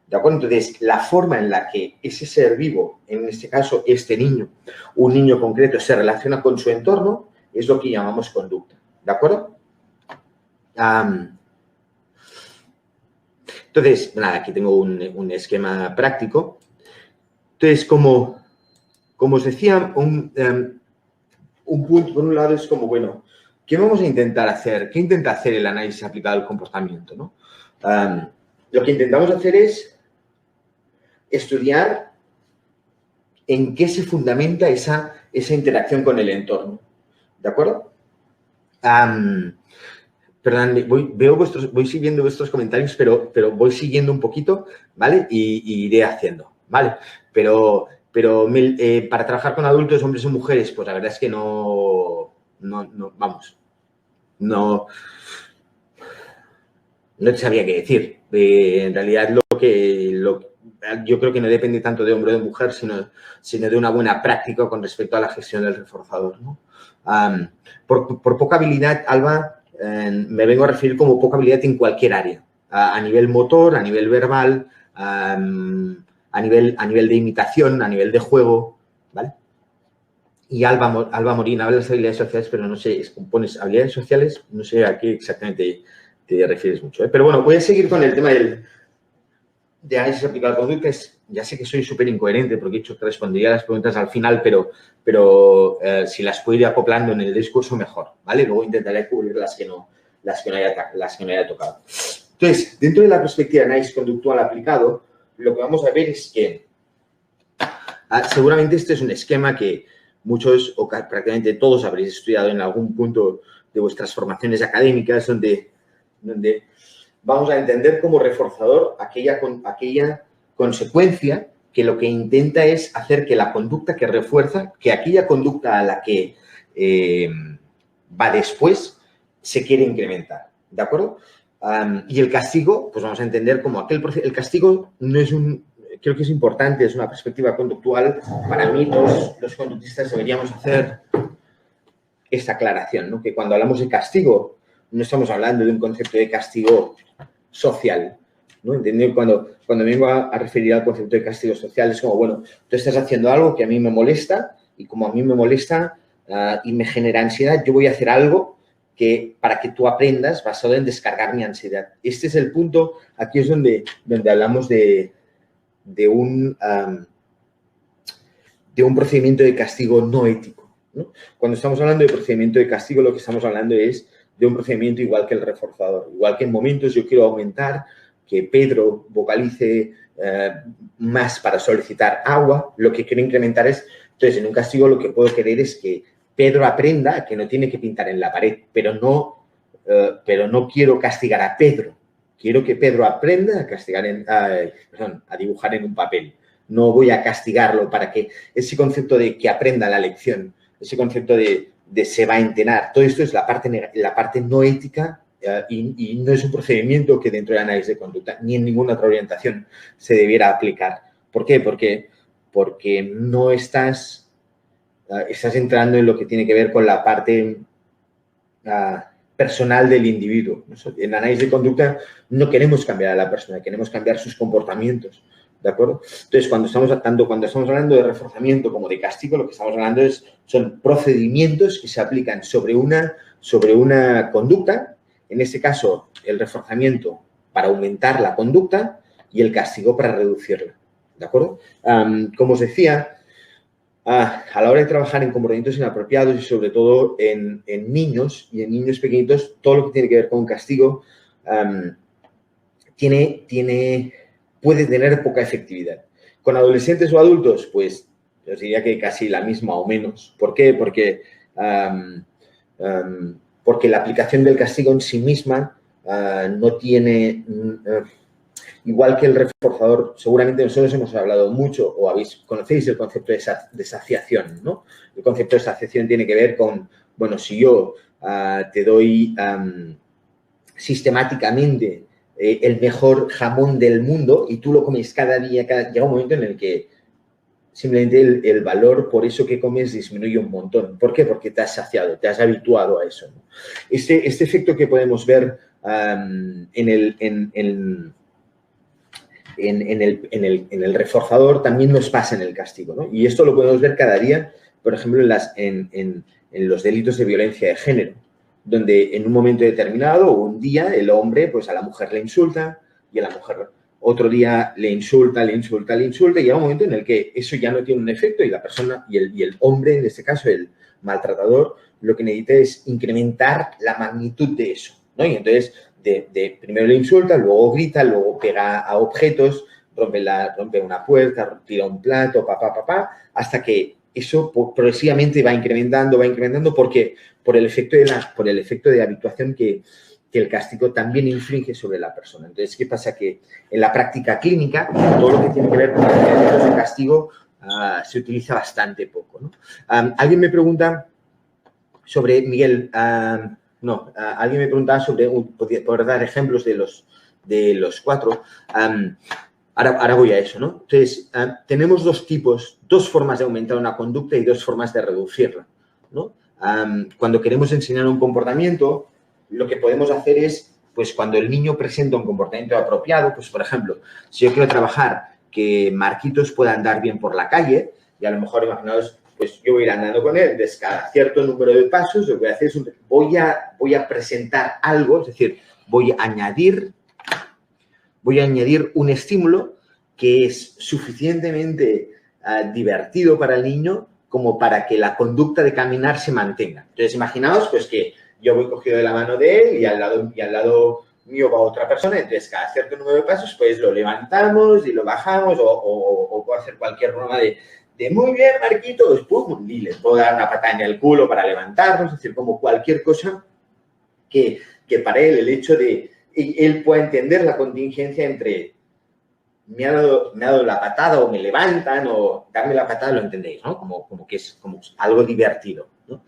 ¿De acuerdo? Entonces, la forma en la que ese ser vivo, en este caso este niño, un niño concreto, se relaciona con su entorno, es lo que llamamos conducta. ¿De acuerdo? Entonces, nada, aquí tengo un esquema práctico. Entonces, como os decía, un punto, por un lado, es como, bueno, ¿qué vamos a intentar hacer? ¿Qué intenta hacer el análisis aplicado al comportamiento, ¿no? Lo que intentamos hacer es estudiar en qué se fundamenta esa interacción con el entorno. ¿De acuerdo? Perdón, voy siguiendo vuestros comentarios, pero voy siguiendo un poquito, ¿vale? Y iré haciendo, ¿vale? Pero para trabajar con adultos, hombres o mujeres, pues la verdad es que no te sabía qué decir. En realidad, yo creo que no depende tanto de hombre o de mujer, sino de una buena práctica con respecto a la gestión del reforzador, ¿no? Por poca habilidad, Alba, me vengo a referir como poca habilidad en cualquier área, a nivel motor, a nivel verbal, a nivel de imitación, a nivel de juego, ¿vale? Y Alba Morín habla de las habilidades sociales, pero no sé, pones habilidades sociales, no sé a qué exactamente te refieres mucho, ¿eh? Pero bueno, voy a seguir con el tema de análisis aplicado a conducta. Ya sé que soy súper incoherente porque he dicho que respondería a las preguntas al final, pero si las puedo ir acoplando en el discurso, mejor, ¿vale? Luego intentaré cubrir las que no haya tocado. Entonces, dentro de la perspectiva de análisis conductual aplicado, lo que vamos a ver es que seguramente este es un esquema que muchos o prácticamente todos habréis estudiado en algún punto de vuestras formaciones académicas, donde vamos a entender como reforzador aquella consecuencia que lo que intenta es hacer que la conducta que refuerza, que aquella conducta a la que va después, se quiere incrementar, ¿de acuerdo? Y el castigo, pues vamos a entender como el castigo no es creo que es importante, es una perspectiva conductual. Para mí, todos los conductistas deberíamos hacer esta aclaración, ¿no? Que cuando hablamos de castigo, no estamos hablando de un concepto de castigo social, ¿no? Entendido cuando me vengo a referir al concepto de castigo social, es como, bueno, tú estás haciendo algo que a mí me molesta y como a mí me molesta y me genera ansiedad, yo voy a hacer algo para que tú aprendas basado en descargar mi ansiedad. Este es el punto, aquí es donde hablamos de un procedimiento de castigo no ético, ¿no? Cuando estamos hablando de procedimiento de castigo, lo que estamos hablando es de un procedimiento igual que el reforzador. Igual que en momentos yo quiero aumentar que Pedro vocalice más para solicitar agua, lo que quiero incrementar es, entonces, en un castigo lo que puedo querer es que Pedro aprenda que no tiene que pintar en la pared, pero no quiero castigar a Pedro. Quiero que Pedro aprenda a dibujar en un papel. No voy a castigarlo para que ese concepto de que aprenda la lección, ese concepto de se va a entrenar, todo esto es la parte no ética y no es un procedimiento que dentro del análisis de conducta ni en ninguna otra orientación se debiera aplicar. ¿Por qué? Porque no estás entrando en lo que tiene que ver con la parte personal del individuo. En el análisis de conducta no queremos cambiar a la persona, queremos cambiar sus comportamientos, ¿de acuerdo? Entonces, cuando estamos hablando de reforzamiento como de castigo, lo que estamos hablando son procedimientos que se aplican sobre una conducta, en este caso, el reforzamiento para aumentar la conducta y el castigo para reducirla, ¿de acuerdo? Como os decía, a la hora de trabajar en comportamientos inapropiados y sobre todo en niños y en niños pequeñitos, todo lo que tiene que ver con castigo puede tener poca efectividad. Con adolescentes o adultos, pues os diría que casi la misma o menos. ¿Por qué? Porque la aplicación del castigo en sí misma no tiene... igual que el reforzador, seguramente nosotros hemos hablado mucho o conocéis el concepto de saciación, ¿no? El concepto de saciación tiene que ver con, bueno, si yo te doy sistemáticamente el mejor jamón del mundo y tú lo comes cada día, llega un momento en el que simplemente el valor por eso que comes disminuye un montón. ¿Por qué? Porque te has saciado, te has habituado a eso, ¿no? Este efecto que podemos ver en el reforzador también nos pasa en el castigo, ¿no? Y esto lo podemos ver cada día, por ejemplo, en los delitos de violencia de género, donde en un momento determinado, un día, el hombre, pues a la mujer le insulta y a la mujer otro día le insulta y llega un momento en el que eso ya no tiene un efecto y la persona y el hombre, en este caso el maltratador, lo que necesita es incrementar la magnitud de eso, ¿no? Y entonces primero le insulta, luego grita, luego pega a objetos, rompe una puerta, tira un plato, hasta que eso progresivamente va incrementando porque por el efecto de habituación que el castigo también infringe sobre la persona. Entonces, ¿qué pasa? Que en la práctica clínica todo lo que tiene que ver con los efectos de castigo se utiliza bastante poco, ¿no? Alguien me pregunta sobre, Miguel, alguien me preguntaba sobre, por dar ejemplos de los 4. Ahora voy a eso, ¿no? Entonces, tenemos dos formas de aumentar una conducta y dos formas de reducirla, ¿no? Cuando queremos enseñar un comportamiento, lo que podemos hacer es, pues cuando el niño presenta un comportamiento apropiado, pues por ejemplo, si yo quiero trabajar que Marquitos pueda andar bien por la calle, y a lo mejor imaginaos, pues yo voy a ir andando con él, desde cada cierto número de pasos, lo que voy a hacer es, voy a presentar algo, es decir, voy a añadir un estímulo que es suficientemente divertido para el niño como para que la conducta de caminar se mantenga. Entonces, imaginaos pues que yo voy cogido de la mano de él y al lado mío va otra persona, entonces cada cierto número de pasos pues lo levantamos y lo bajamos o puedo hacer cualquier broma de muy bien, Marquitos, pum, y le puedo dar una patada en el culo para levantarnos, es decir, como cualquier cosa que para él el hecho de él pueda entender la contingencia entre me ha dado la patada o me levantan o darme la patada, lo entendéis, ¿no? Como que es como algo divertido, ¿no?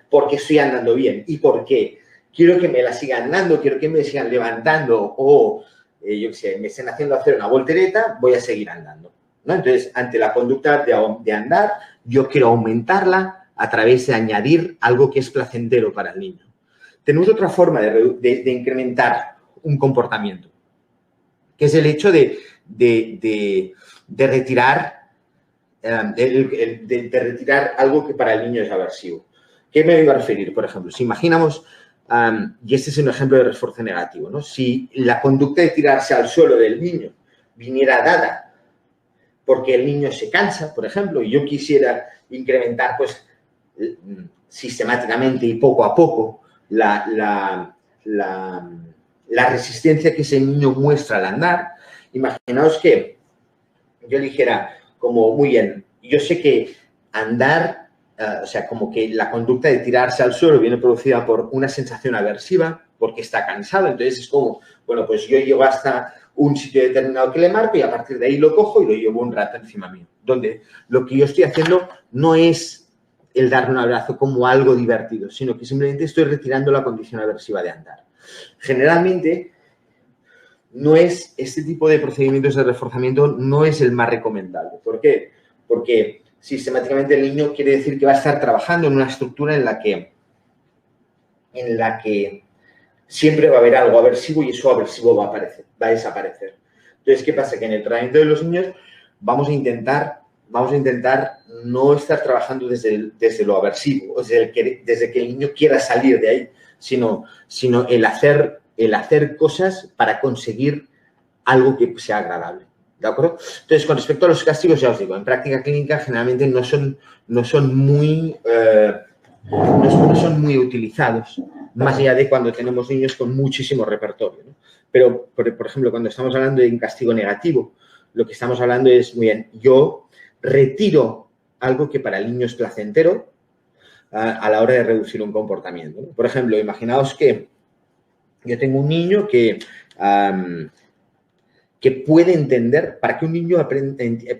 Porque estoy andando bien y porque quiero que me la sigan dando, quiero que me sigan levantando o, yo qué sé, me estén haciendo hacer una voltereta, voy a seguir andando, ¿no? Entonces, ante la conducta de andar, yo quiero aumentarla a través de añadir algo que es placentero para el niño. Tenemos otra forma de incrementar un comportamiento, que es el hecho de retirar retirar algo que para el niño es aversivo. ¿Qué me iba a referir? Por ejemplo, si imaginamos, y este es un ejemplo de refuerzo negativo, ¿no? Si la conducta de tirarse al suelo del niño viniera dada porque el niño se cansa, por ejemplo, y yo quisiera incrementar, pues, sistemáticamente y poco a poco la la resistencia que ese niño muestra al andar. Imaginaos que yo le dijera como, muy bien, yo sé que andar, o sea, como que la conducta de tirarse al suelo viene producida por una sensación aversiva, porque está cansado. Entonces es como, bueno, pues yo llego hasta un sitio determinado que le marco y a partir de ahí lo cojo y lo llevo un rato encima mío. Donde lo que yo estoy haciendo no es el darle un abrazo como algo divertido, sino que simplemente estoy retirando la condición aversiva de andar. Generalmente, no es este tipo de procedimientos de reforzamiento no es el más recomendable. ¿Por qué? Porque sistemáticamente el niño quiere decir que va a estar trabajando en una estructura en la que siempre va a haber algo aversivo y eso aversivo va a desaparecer. Entonces, ¿qué pasa? Que en el tratamiento de los niños vamos a intentar no estar trabajando desde lo aversivo, o sea, desde que el niño quiera salir de ahí, sino el hacer cosas para conseguir algo que sea agradable. ¿De acuerdo? Entonces, con respecto a los castigos, ya os digo, en práctica clínica generalmente no son muy utilizados, más allá de cuando tenemos niños con muchísimo repertorio, ¿no? Pero, por ejemplo, cuando estamos hablando de un castigo negativo, lo que estamos hablando es, muy bien, yo retiro algo que para el niño es placentero a la hora de reducir un comportamiento, ¿no? Por ejemplo, imaginaos que yo tengo un niño que puede entender, para que un niño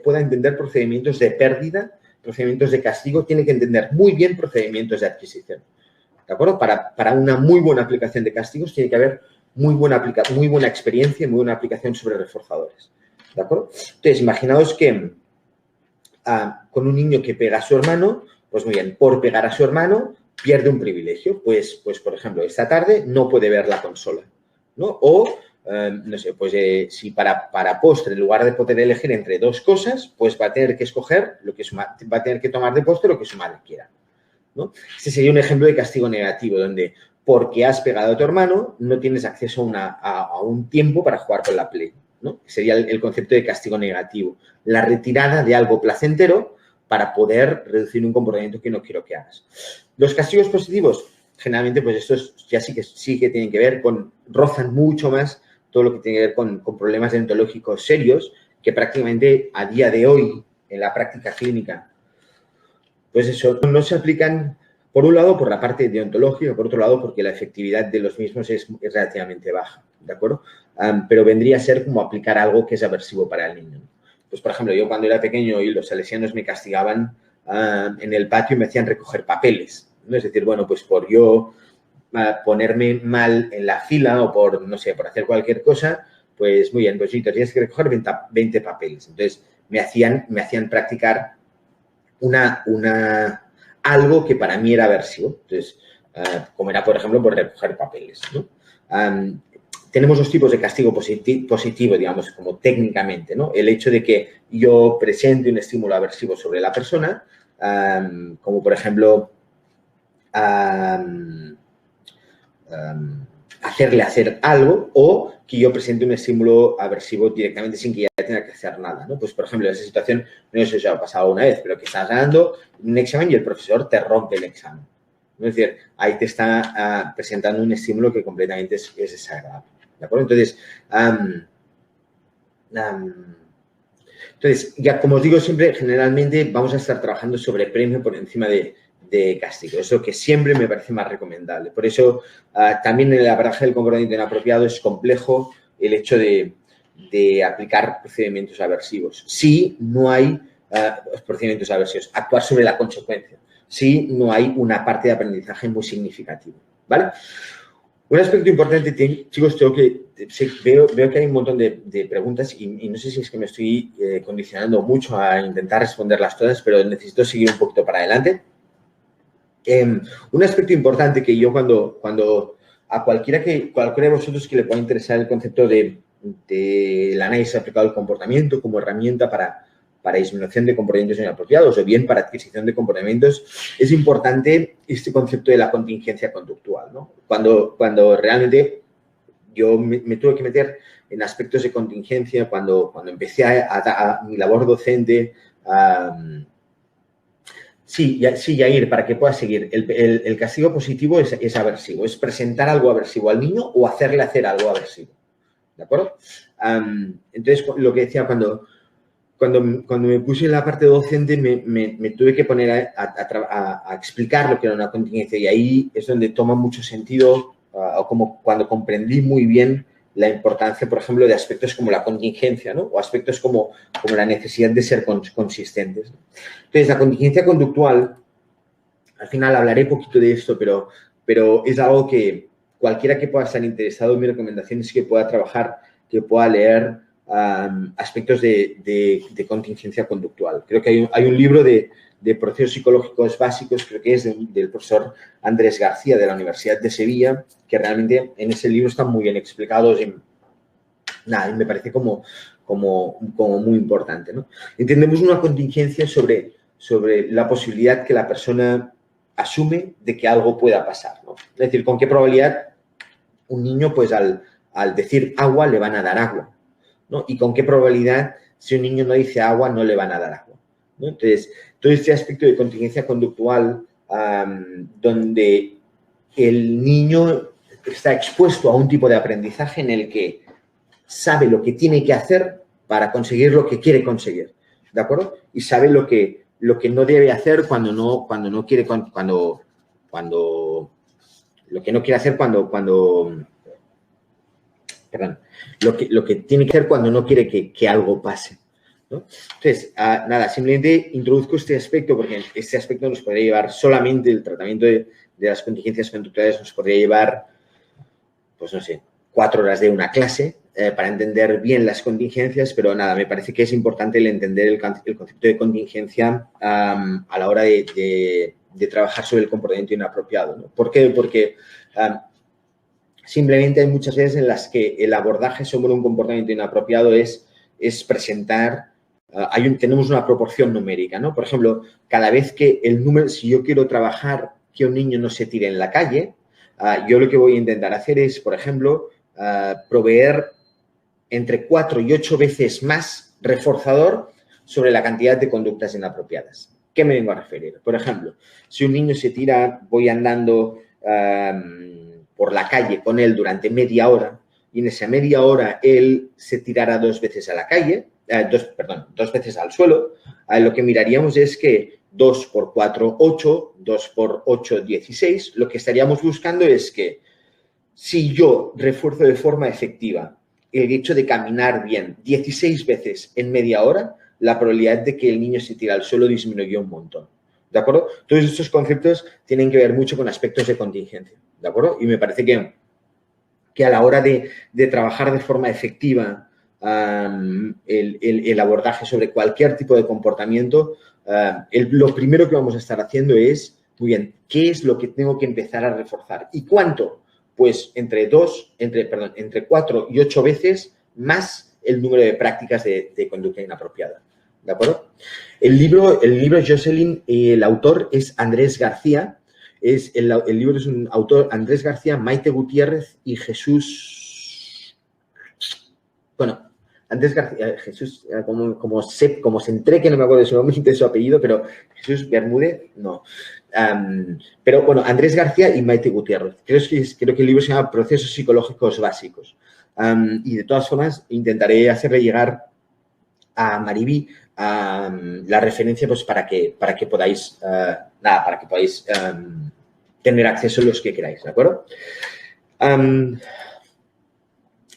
pueda entender procedimientos de pérdida, procedimientos de castigo, tiene que entender muy bien procedimientos de adquisición. ¿De acuerdo? Para una muy buena aplicación de castigos tiene que haber muy buena experiencia y muy buena aplicación sobre reforzadores. ¿De acuerdo? Entonces, imaginaos que con un niño que pega a su hermano, pues muy bien, por pegar a su hermano pierde un privilegio. Pues por ejemplo, esta tarde no puede ver la consola, ¿no? O no sé, pues si para postre, en lugar de poder elegir entre dos cosas, pues va a tener que escoger va a tener que tomar de postre lo que su madre quiera, ¿no? Este sería un ejemplo de castigo negativo, donde porque has pegado a tu hermano no tienes acceso a un tiempo para jugar con la Play, ¿no? Sería el concepto de castigo negativo, la retirada de algo placentero para poder reducir un comportamiento que no quiero que hagas. Los castigos positivos, generalmente, pues estos ya sí que tienen que ver rozan mucho más todo lo que tiene que ver con problemas deontológicos serios, que prácticamente a día de hoy, en la práctica clínica, pues eso, no se aplican, por un lado, por la parte deontológica, por otro lado, porque la efectividad de los mismos es relativamente baja, ¿de acuerdo? Pero vendría a ser como aplicar algo que es aversivo para el niño. Pues, por ejemplo, yo cuando era pequeño y los salesianos me castigaban en el patio y me hacían recoger papeles, ¿no? Es decir, bueno, pues por yo ponerme mal en la fila o por, no sé, por hacer cualquier cosa, pues muy bien, pues sí, tienes que recoger 20 papeles. Entonces, me hacían practicar algo que para mí era aversivo. Entonces, como era, por ejemplo, por recoger papeles, ¿no? Tenemos dos tipos de castigo positivo, digamos, como técnicamente, ¿no? El hecho de que yo presente un estímulo aversivo sobre la persona, como por ejemplo, hacerle hacer algo, o que yo presente un estímulo aversivo directamente sin que ella tenga que hacer nada, ¿no? Pues, por ejemplo, en esa situación, no sé si os ha pasado una vez, pero que estás ganando un examen y el profesor te rompe el examen, ¿no? Es decir, ahí te está presentando un estímulo que completamente es desagradable, ¿de acuerdo? Entonces, ya como os digo siempre, generalmente vamos a estar trabajando sobre premio por encima de castigo. Es lo que siempre me parece más recomendable. Por eso, también en el abordaje del comportamiento inapropiado es complejo el hecho de aplicar procedimientos aversivos. Si no hay procedimientos aversivos, actuar sobre la consecuencia. Si no hay una parte de aprendizaje muy significativa, ¿vale? Un aspecto importante, chicos, veo que hay un montón de preguntas y no sé si es que me estoy condicionando mucho a intentar responderlas todas, pero necesito seguir un poquito para adelante. Un aspecto importante que yo cuando a cualquiera de vosotros que le pueda interesar el concepto del análisis aplicado al comportamiento como herramienta para disminución de comportamientos inapropiados o bien para adquisición de comportamientos, es importante este concepto de la contingencia conductual, ¿no? Cuando realmente yo me tuve que meter en aspectos de contingencia cuando empecé a mi labor docente, Sí, sí, Yair, para que puedas seguir. El castigo positivo es aversivo, es presentar algo aversivo al niño o hacerle hacer algo aversivo. ¿De acuerdo? Entonces, lo que decía, cuando me puse en la parte docente, me tuve que poner a explicar lo que era una contingencia y ahí es donde toma mucho sentido, o como cuando comprendí muy bien la importancia, por ejemplo, de aspectos como la contingencia, ¿no? O aspectos como la necesidad de ser consistentes, ¿no? Entonces, la contingencia conductual, al final hablaré poquito de esto, pero es algo que cualquiera que pueda estar interesado, mi recomendación es que pueda trabajar, que pueda leer aspectos de contingencia conductual. Creo que hay un libro de procesos psicológicos básicos, creo que es del profesor Andrés García de la Universidad de Sevilla, que realmente en ese libro están muy bien explicados y me parece como muy importante, ¿no? Entendemos una contingencia sobre la posibilidad que la persona asume de que algo pueda pasar, ¿no? Es decir, con qué probabilidad un niño, pues al decir agua, le van a dar agua, ¿no? Y con qué probabilidad, si un niño no dice agua, no le van a dar agua, ¿no? Entonces, todo este aspecto de contingencia conductual, donde el niño está expuesto a un tipo de aprendizaje en el que sabe lo que tiene que hacer para conseguir lo que quiere conseguir, ¿de acuerdo? Y sabe lo que no debe hacer cuando no quiere, lo que no quiere hacer perdón, lo que tiene que hacer cuando no quiere que algo pase, ¿no? Entonces, nada, simplemente introduzco este aspecto porque este aspecto nos podría llevar solamente el tratamiento de las contingencias conductuales, nos podría llevar, pues no sé, 4 horas de una clase para entender bien las contingencias, pero nada, me parece que es importante el entender el concepto de contingencia a la hora de trabajar sobre el comportamiento inapropiado, ¿no? ¿Por qué? Porque simplemente hay muchas veces en las que el abordaje sobre un comportamiento inapropiado es presentar, tenemos una proporción numérica, ¿no? Por ejemplo, cada vez que si yo quiero trabajar que un niño no se tire en la calle, yo lo que voy a intentar hacer es, por ejemplo, proveer entre 4 y 8 veces más reforzador sobre la cantidad de conductas inapropiadas. ¿Qué me vengo a referir? Por ejemplo, si un niño se tira, voy andando por la calle con él durante media hora y en esa media hora él se tirara 2 veces a la calle, 2 veces al suelo, lo que miraríamos es que 2 por 4, 8, 2 por 8, 16. Lo que estaríamos buscando es que si yo refuerzo de forma efectiva el hecho de caminar bien 16 veces en media hora, la probabilidad de que el niño se tire al suelo disminuyó un montón. ¿De acuerdo? Todos estos conceptos tienen que ver mucho con aspectos de contingencia. ¿De acuerdo? Y me parece que a la hora de trabajar de forma efectiva el abordaje sobre cualquier tipo de comportamiento, lo primero que vamos a estar haciendo es, muy bien, ¿qué es lo que tengo que empezar a reforzar? ¿Y cuánto? Pues entre 4 y 8 veces más el número de prácticas de conducta inapropiada. ¿De acuerdo? El libro Jocelyn, el autor es Andrés García. El libro es un autor, Andrés García, Maite Gutiérrez y Jesús... Bueno, Andrés García, Jesús, como se entré, que no me acuerdo de su nombre y de su apellido, pero Jesús Bermúdez, no. Pero bueno, Andrés García y Maite Gutiérrez. Creo que el libro se llama Procesos Psicológicos Básicos. Y de todas formas, intentaré hacerle llegar a Mariví la referencia, pues para que podáis, tener acceso a los que queráis, ¿de acuerdo?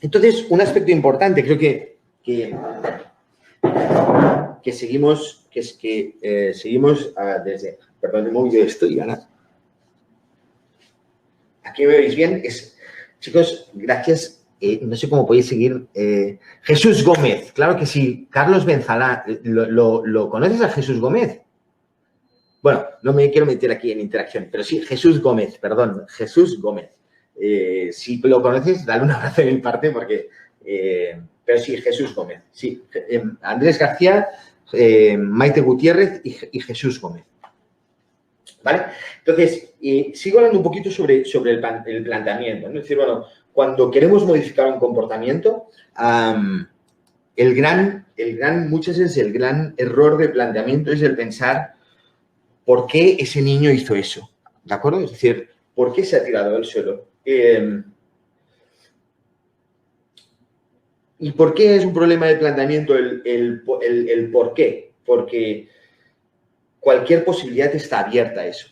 Entonces, un aspecto importante, creo que seguimos, seguimos desde... Perdón, he movido esto y ahora... ¿Aquí me veis bien? Chicos, gracias. No sé cómo podéis seguir. Jesús Gómez, claro que sí. Carlos Benzalá, ¿lo conoces a Jesús Gómez? Bueno, no me quiero meter aquí en interacción, pero sí, Jesús Gómez, perdón, Jesús Gómez. Si lo conoces, dale un abrazo de mi parte porque... pero sí, Jesús Gómez. Sí, Andrés García, Maite Gutiérrez y Jesús Gómez. ¿Vale? Entonces, sigo hablando un poquito sobre el planteamiento, ¿no? Es decir, bueno, cuando queremos modificar un comportamiento, muchas veces el gran error de planteamiento es el pensar, por qué ese niño hizo eso, ¿de acuerdo? Es decir, ¿por qué se ha tirado al suelo? ¿Y por qué es un problema de planteamiento el por qué? Porque cualquier posibilidad está abierta a eso.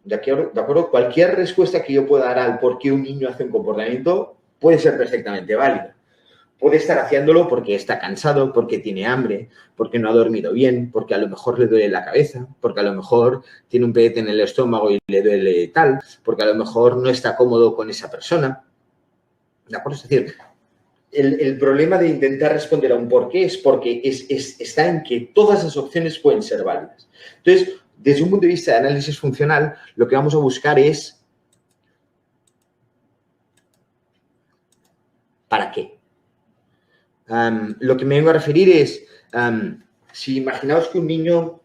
¿De acuerdo? Cualquier respuesta que yo pueda dar al por qué un niño hace un comportamiento puede ser perfectamente válida. Puede estar haciéndolo porque está cansado, porque tiene hambre, porque no ha dormido bien, porque a lo mejor le duele la cabeza, porque a lo mejor tiene un peete en el estómago y le duele tal, porque a lo mejor no está cómodo con esa persona. ¿De acuerdo? Es decir, el problema de intentar responder a un por qué es porque está en que todas las opciones pueden ser válidas. Entonces, desde un punto de vista de análisis funcional, lo que vamos a buscar es ¿para qué? Lo que me vengo a referir es, si imaginaos que un niño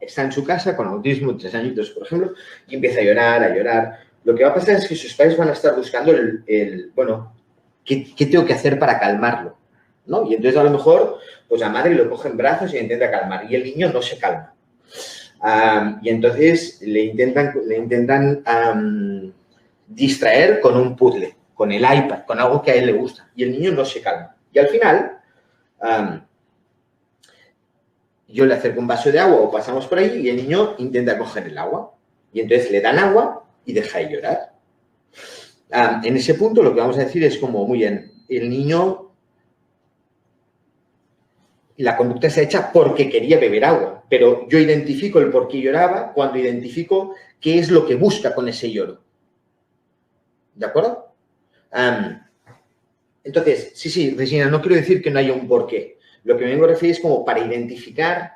está en su casa con autismo, 3 añitos, por ejemplo, y empieza a llorar, lo que va a pasar es que sus padres van a estar buscando bueno, ¿qué tengo que hacer para calmarlo? ¿No? Y entonces, a lo mejor, pues la madre lo coge en brazos y le intenta calmar, y el niño no se calma. Y entonces le intentan distraer con un puzzle, con el iPad, con algo que a él le gusta, y el niño no se calma. Y al final, yo le acerco un vaso de agua o pasamos por ahí y el niño intenta coger el agua. Y entonces le dan agua y deja de llorar. En ese punto lo que vamos a decir es como, muy bien, el niño, la conducta está hecha porque quería beber agua, pero yo identifico el por qué lloraba cuando identifico qué es lo que busca con ese lloro. ¿De acuerdo? Entonces, sí, Regina, no quiero decir que no haya un porqué. Lo que me vengo a referir es como para identificar,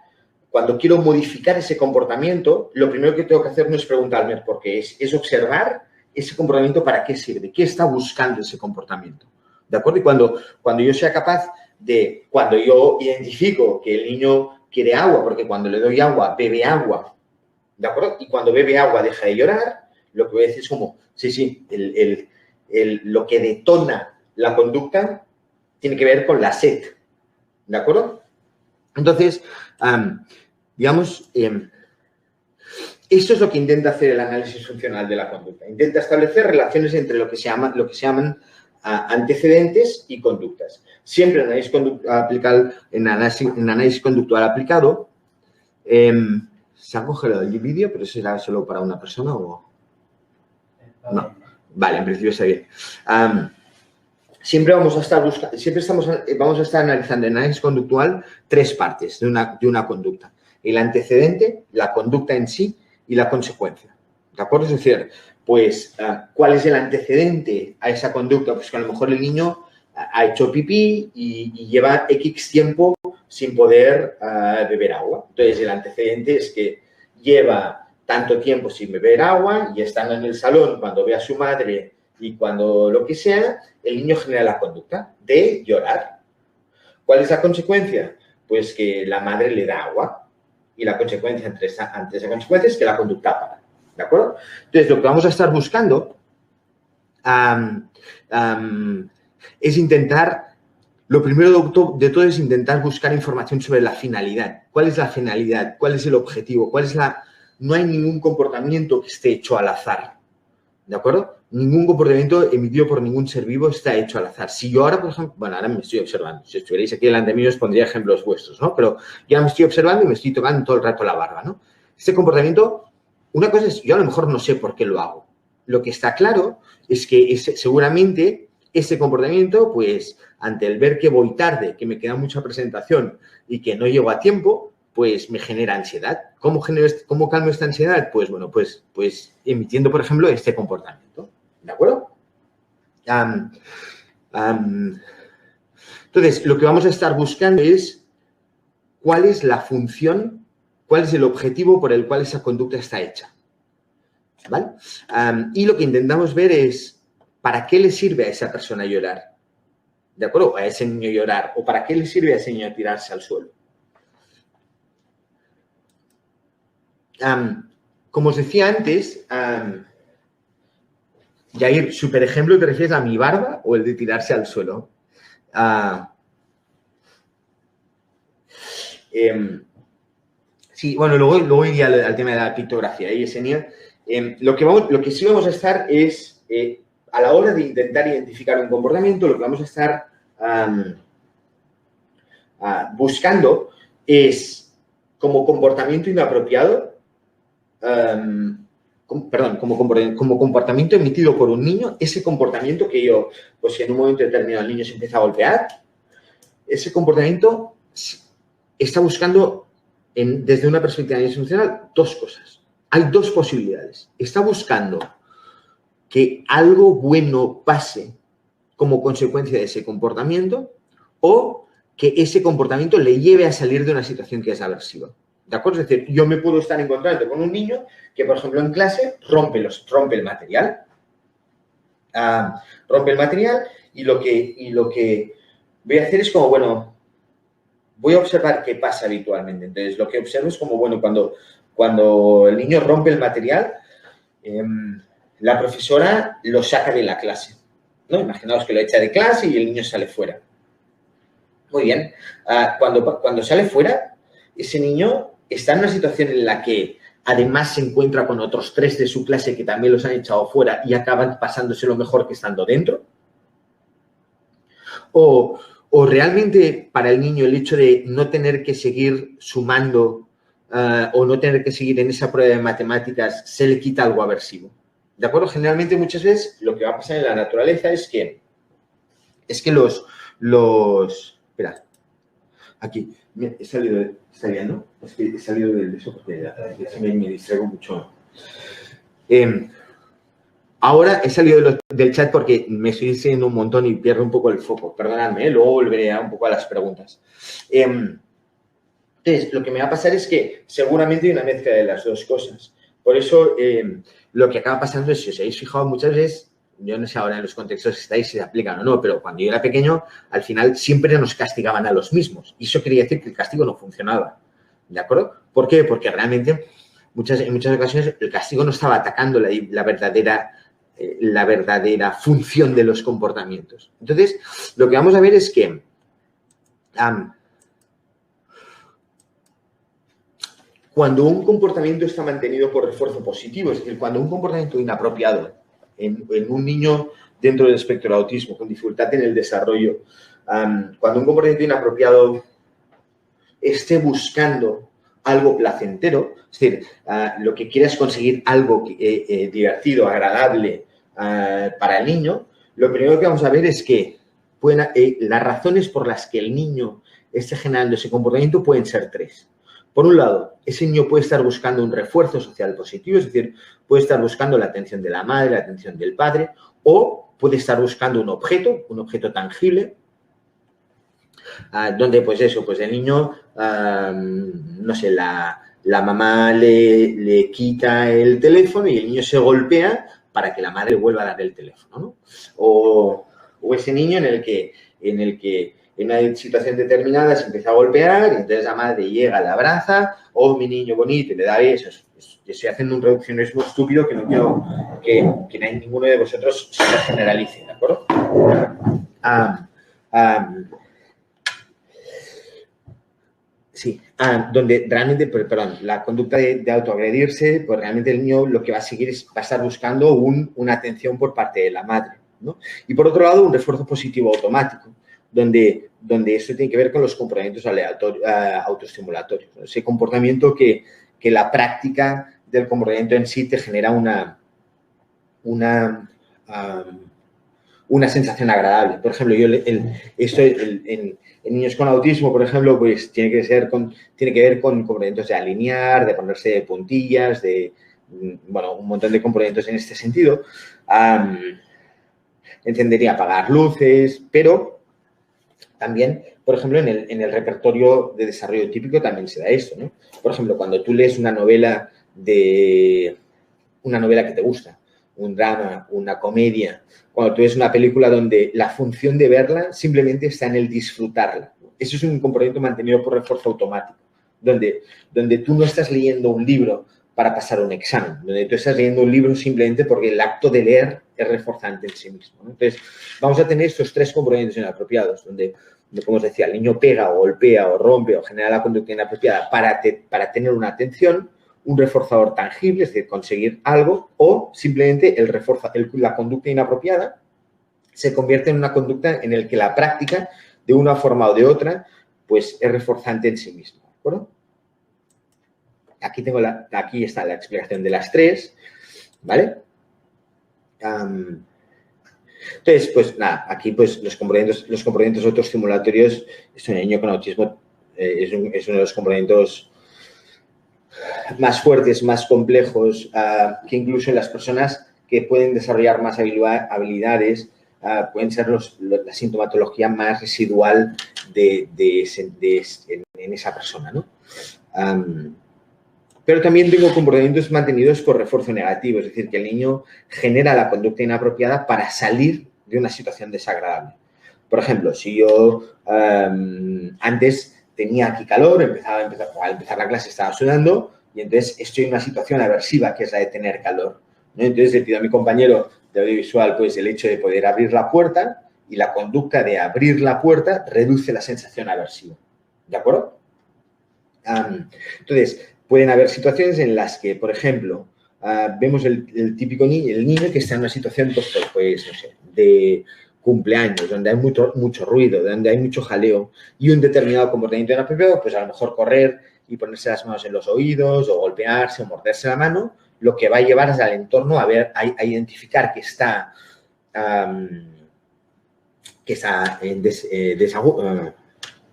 cuando quiero modificar ese comportamiento, lo primero que tengo que hacer no es preguntarme el por qué, es observar ese comportamiento para qué sirve, qué está buscando ese comportamiento. ¿De acuerdo? Y cuando yo sea capaz de, cuando yo identifico que el niño quiere agua, porque cuando le doy agua, bebe agua, ¿de acuerdo? Y cuando bebe agua deja de llorar, lo que voy a decir es como, sí, lo que detona la conducta tiene que ver con la sed, ¿de acuerdo? Entonces, digamos, esto es lo que intenta hacer el análisis funcional de la conducta. Intenta establecer relaciones entre lo que se llaman antecedentes y conductas. Siempre en análisis conductual aplicado, se ha congelado el vídeo, pero eso será solo para una persona o... No. Vale, en principio está bien. Siempre vamos a estar analizando en análisis conductual 3 partes de una conducta. El antecedente, la conducta en sí y la consecuencia. ¿De acuerdo? Es decir, pues, ¿cuál es el antecedente a esa conducta? Pues que a lo mejor el niño ha hecho pipí y lleva X tiempo sin poder beber agua. Entonces, el antecedente es que lleva tanto tiempo sin beber agua y estando en el salón cuando ve a su madre y cuando lo que sea, el niño genera la conducta de llorar. ¿Cuál es la consecuencia? Pues que la madre le da agua y la consecuencia ante esa consecuencia es que la conducta para. ¿De acuerdo? Entonces, lo que vamos a estar buscando es intentar, lo primero de todo es intentar buscar información sobre la finalidad. ¿Cuál es la finalidad? ¿Cuál es el objetivo? No hay ningún comportamiento que esté hecho al azar. ¿De acuerdo? Ningún comportamiento emitido por ningún ser vivo está hecho al azar. Si yo ahora, por ejemplo, bueno, ahora me estoy observando. Si estuvierais aquí delante mío os pondría ejemplos vuestros, ¿no? Pero ya me estoy observando y me estoy tocando todo el rato la barba, ¿no? Este comportamiento, una cosa es, yo a lo mejor no sé por qué lo hago. Lo que está claro es que seguramente ese comportamiento, pues, ante el ver que voy tarde, que me queda mucha presentación y que no llego a tiempo, pues me genera ansiedad. ¿Cómo calmo esta ansiedad? Pues, bueno, pues emitiendo, por ejemplo, este comportamiento. ¿De acuerdo? Entonces, lo que vamos a estar buscando es cuál es la función, cuál es el objetivo por el cual esa conducta está hecha. ¿Vale? Y lo que intentamos ver es ¿para qué le sirve a esa persona llorar? ¿De acuerdo? A ese niño llorar. ¿O para qué le sirve a ese niño tirarse al suelo? Como os decía antes, Jair, super ejemplo, ¿te refieres a mi barba o el de tirarse al suelo? Sí, bueno, luego iría al tema de la pictografía y Yesenia. Lo que sí vamos a estar es, a la hora de intentar identificar un comportamiento, lo que vamos a estar buscando es como comportamiento inapropiado, como comportamiento emitido por un niño, ese comportamiento que yo, pues si en un momento determinado el niño se empieza a golpear, ese comportamiento está buscando, desde una perspectiva institucional, dos cosas. Hay dos posibilidades. Está buscando que algo bueno pase como consecuencia de ese comportamiento o que ese comportamiento le lleve a salir de una situación que es aversiva. ¿De acuerdo? Es decir, yo me puedo estar encontrando con un niño que, por ejemplo, en clase rompe el material. Rompe el material y lo que voy a hacer es como, bueno, voy a observar qué pasa habitualmente. Entonces, lo que observo es como, bueno, cuando el niño rompe el material, la profesora lo saca de la clase, ¿no? Imaginaos que lo echa de clase y el niño sale fuera. Muy bien. Cuando sale fuera, ese niño está en una situación en la que además se encuentra con otros 3 de su clase que también los han echado fuera y acaban pasándose lo mejor que estando dentro. O realmente para el niño el hecho de no tener que seguir sumando o no tener que seguir en esa prueba de matemáticas se le quita algo aversivo. ¿De acuerdo? Generalmente muchas veces lo que va a pasar en la naturaleza es que Espera, aquí, he salido, ¿está viendo? Es que he salido de eso porque me distraigo mucho. Ahora he salido del chat porque me estoy distrayendo un montón y pierdo un poco el foco. Perdonadme, luego volveré un poco a las preguntas. Entonces, lo que me va a pasar es que seguramente hay una mezcla de las dos cosas. Por eso, lo que acaba pasando es, si os habéis fijado muchas veces, yo no sé ahora en los contextos que estáis si se aplican o no, pero cuando yo era pequeño, al final siempre nos castigaban a los mismos. Y eso quería decir que el castigo no funcionaba. ¿De acuerdo? ¿Por qué? Porque realmente en muchas ocasiones el castigo no estaba atacando la verdadera función de los comportamientos. Entonces, lo que vamos a ver es que cuando un comportamiento está mantenido por refuerzo positivo, es decir, cuando un comportamiento inapropiado en un niño dentro del espectro del autismo con dificultad en el desarrollo, cuando un comportamiento inapropiado esté buscando algo placentero, es decir, lo que quiera es conseguir algo divertido, agradable para el niño, lo primero que vamos a ver es que las razones por las que el niño esté generando ese comportamiento pueden ser 3. Por un lado, ese niño puede estar buscando un refuerzo social positivo, es decir, puede estar buscando la atención de la madre, la atención del padre, o puede estar buscando un objeto tangible, donde, pues eso, pues el niño, no sé, la mamá le quita el teléfono y el niño se golpea para que la madre le vuelva a dar el teléfono, ¿no? O ese niño en el que en una situación determinada se empieza a golpear y entonces la madre llega, la abraza, oh, mi niño bonito, y le da besos. Estoy haciendo un reduccionismo estúpido que no quiero que ninguno de vosotros se generalice, ¿de acuerdo? Sí, donde realmente, perdón, la conducta de autoagredirse, pues realmente el niño lo que va a seguir va a estar buscando una atención por parte de la madre, ¿no? Y por otro lado, un refuerzo positivo automático, donde esto tiene que ver con los comportamientos autoestimulatorios, ¿no? Ese comportamiento que la práctica del comportamiento en sí te genera una sensación agradable. Por ejemplo, en niños con autismo, por ejemplo, pues tiene que ver con comportamientos de alinear, de ponerse de puntillas, bueno, un montón de comportamientos en este sentido. Encender y apagar luces, pero también, por ejemplo, en el repertorio de desarrollo típico también se da esto, ¿no? Por ejemplo, cuando tú lees una novela que te gusta, un drama, una comedia, cuando tú ves una película donde la función de verla simplemente está en el disfrutarla. Eso es un comportamiento mantenido por refuerzo automático, donde tú no estás leyendo un libro para pasar un examen, donde tú estás leyendo un libro simplemente porque el acto de leer es reforzante en sí mismo, ¿no? Entonces, vamos a tener estos 3 comportamientos inapropiados, donde como os decía, el niño pega o golpea o rompe o genera la conducta inapropiada para tener una atención, un reforzador tangible, es decir, conseguir algo, o simplemente la conducta inapropiada se convierte en una conducta en la que la práctica, de una forma o de otra, pues es reforzante en sí misma, ¿de acuerdo? Aquí está la explicación de las tres, ¿vale? Entonces, pues nada, aquí pues los componentes autoestimulatorios, un niño con autismo es uno de los componentes más fuertes, más complejos, que incluso en las personas que pueden desarrollar más habilidades, pueden ser la sintomatología más residual en esa persona, ¿no? Pero también tengo comportamientos mantenidos por refuerzo negativo, es decir, que el niño genera la conducta inapropiada para salir de una situación desagradable. Por ejemplo, si yo antes tenía aquí calor, al empezar la clase estaba sudando y entonces estoy en una situación aversiva, que es la de tener calor, ¿no? Entonces le pido a mi compañero de audiovisual pues el hecho de poder abrir la puerta y la conducta de abrir la puerta reduce la sensación aversiva. ¿De acuerdo? Entonces, pueden haber situaciones en las que, por ejemplo, vemos el típico niño que está en una situación, pues no sé, de cumpleaños, donde hay mucho ruido, donde hay mucho jaleo y un determinado comportamiento inapropiado, pues a lo mejor correr y ponerse las manos en los oídos o golpearse o morderse la mano, lo que va a llevar al entorno a identificar que está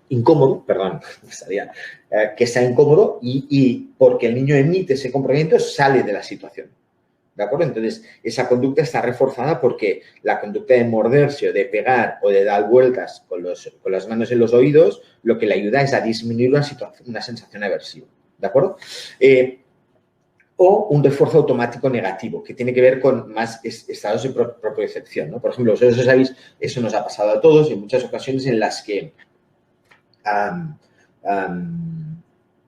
incómodo, perdón, que está incómodo y porque el niño emite ese comportamiento sale de la situación. ¿De acuerdo? Entonces, esa conducta está reforzada porque la conducta de morderse o de pegar o de dar vueltas con las manos en los oídos, lo que le ayuda es a disminuir una sensación aversiva. ¿De acuerdo? O un refuerzo automático negativo, que tiene que ver con más estados de propiocepción, ¿no? Por ejemplo, vosotros sabéis, eso nos ha pasado a todos en muchas ocasiones en las que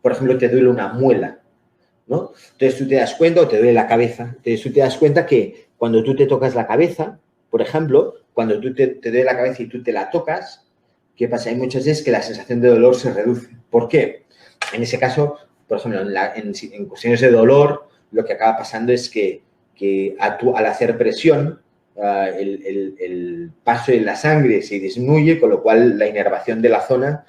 por ejemplo, te duele una muela, ¿no? Entonces tú te das cuenta, o te duele la cabeza, entonces tú te das cuenta que cuando tú te tocas la cabeza, por ejemplo, cuando tú te duele la cabeza y tú te la tocas, ¿qué pasa? Hay muchas veces que la sensación de dolor se reduce. ¿Por qué? En ese caso, por ejemplo, en cuestiones de dolor, lo que acaba pasando es que al hacer presión, el paso de la sangre se disminuye, con lo cual la inervación de la zona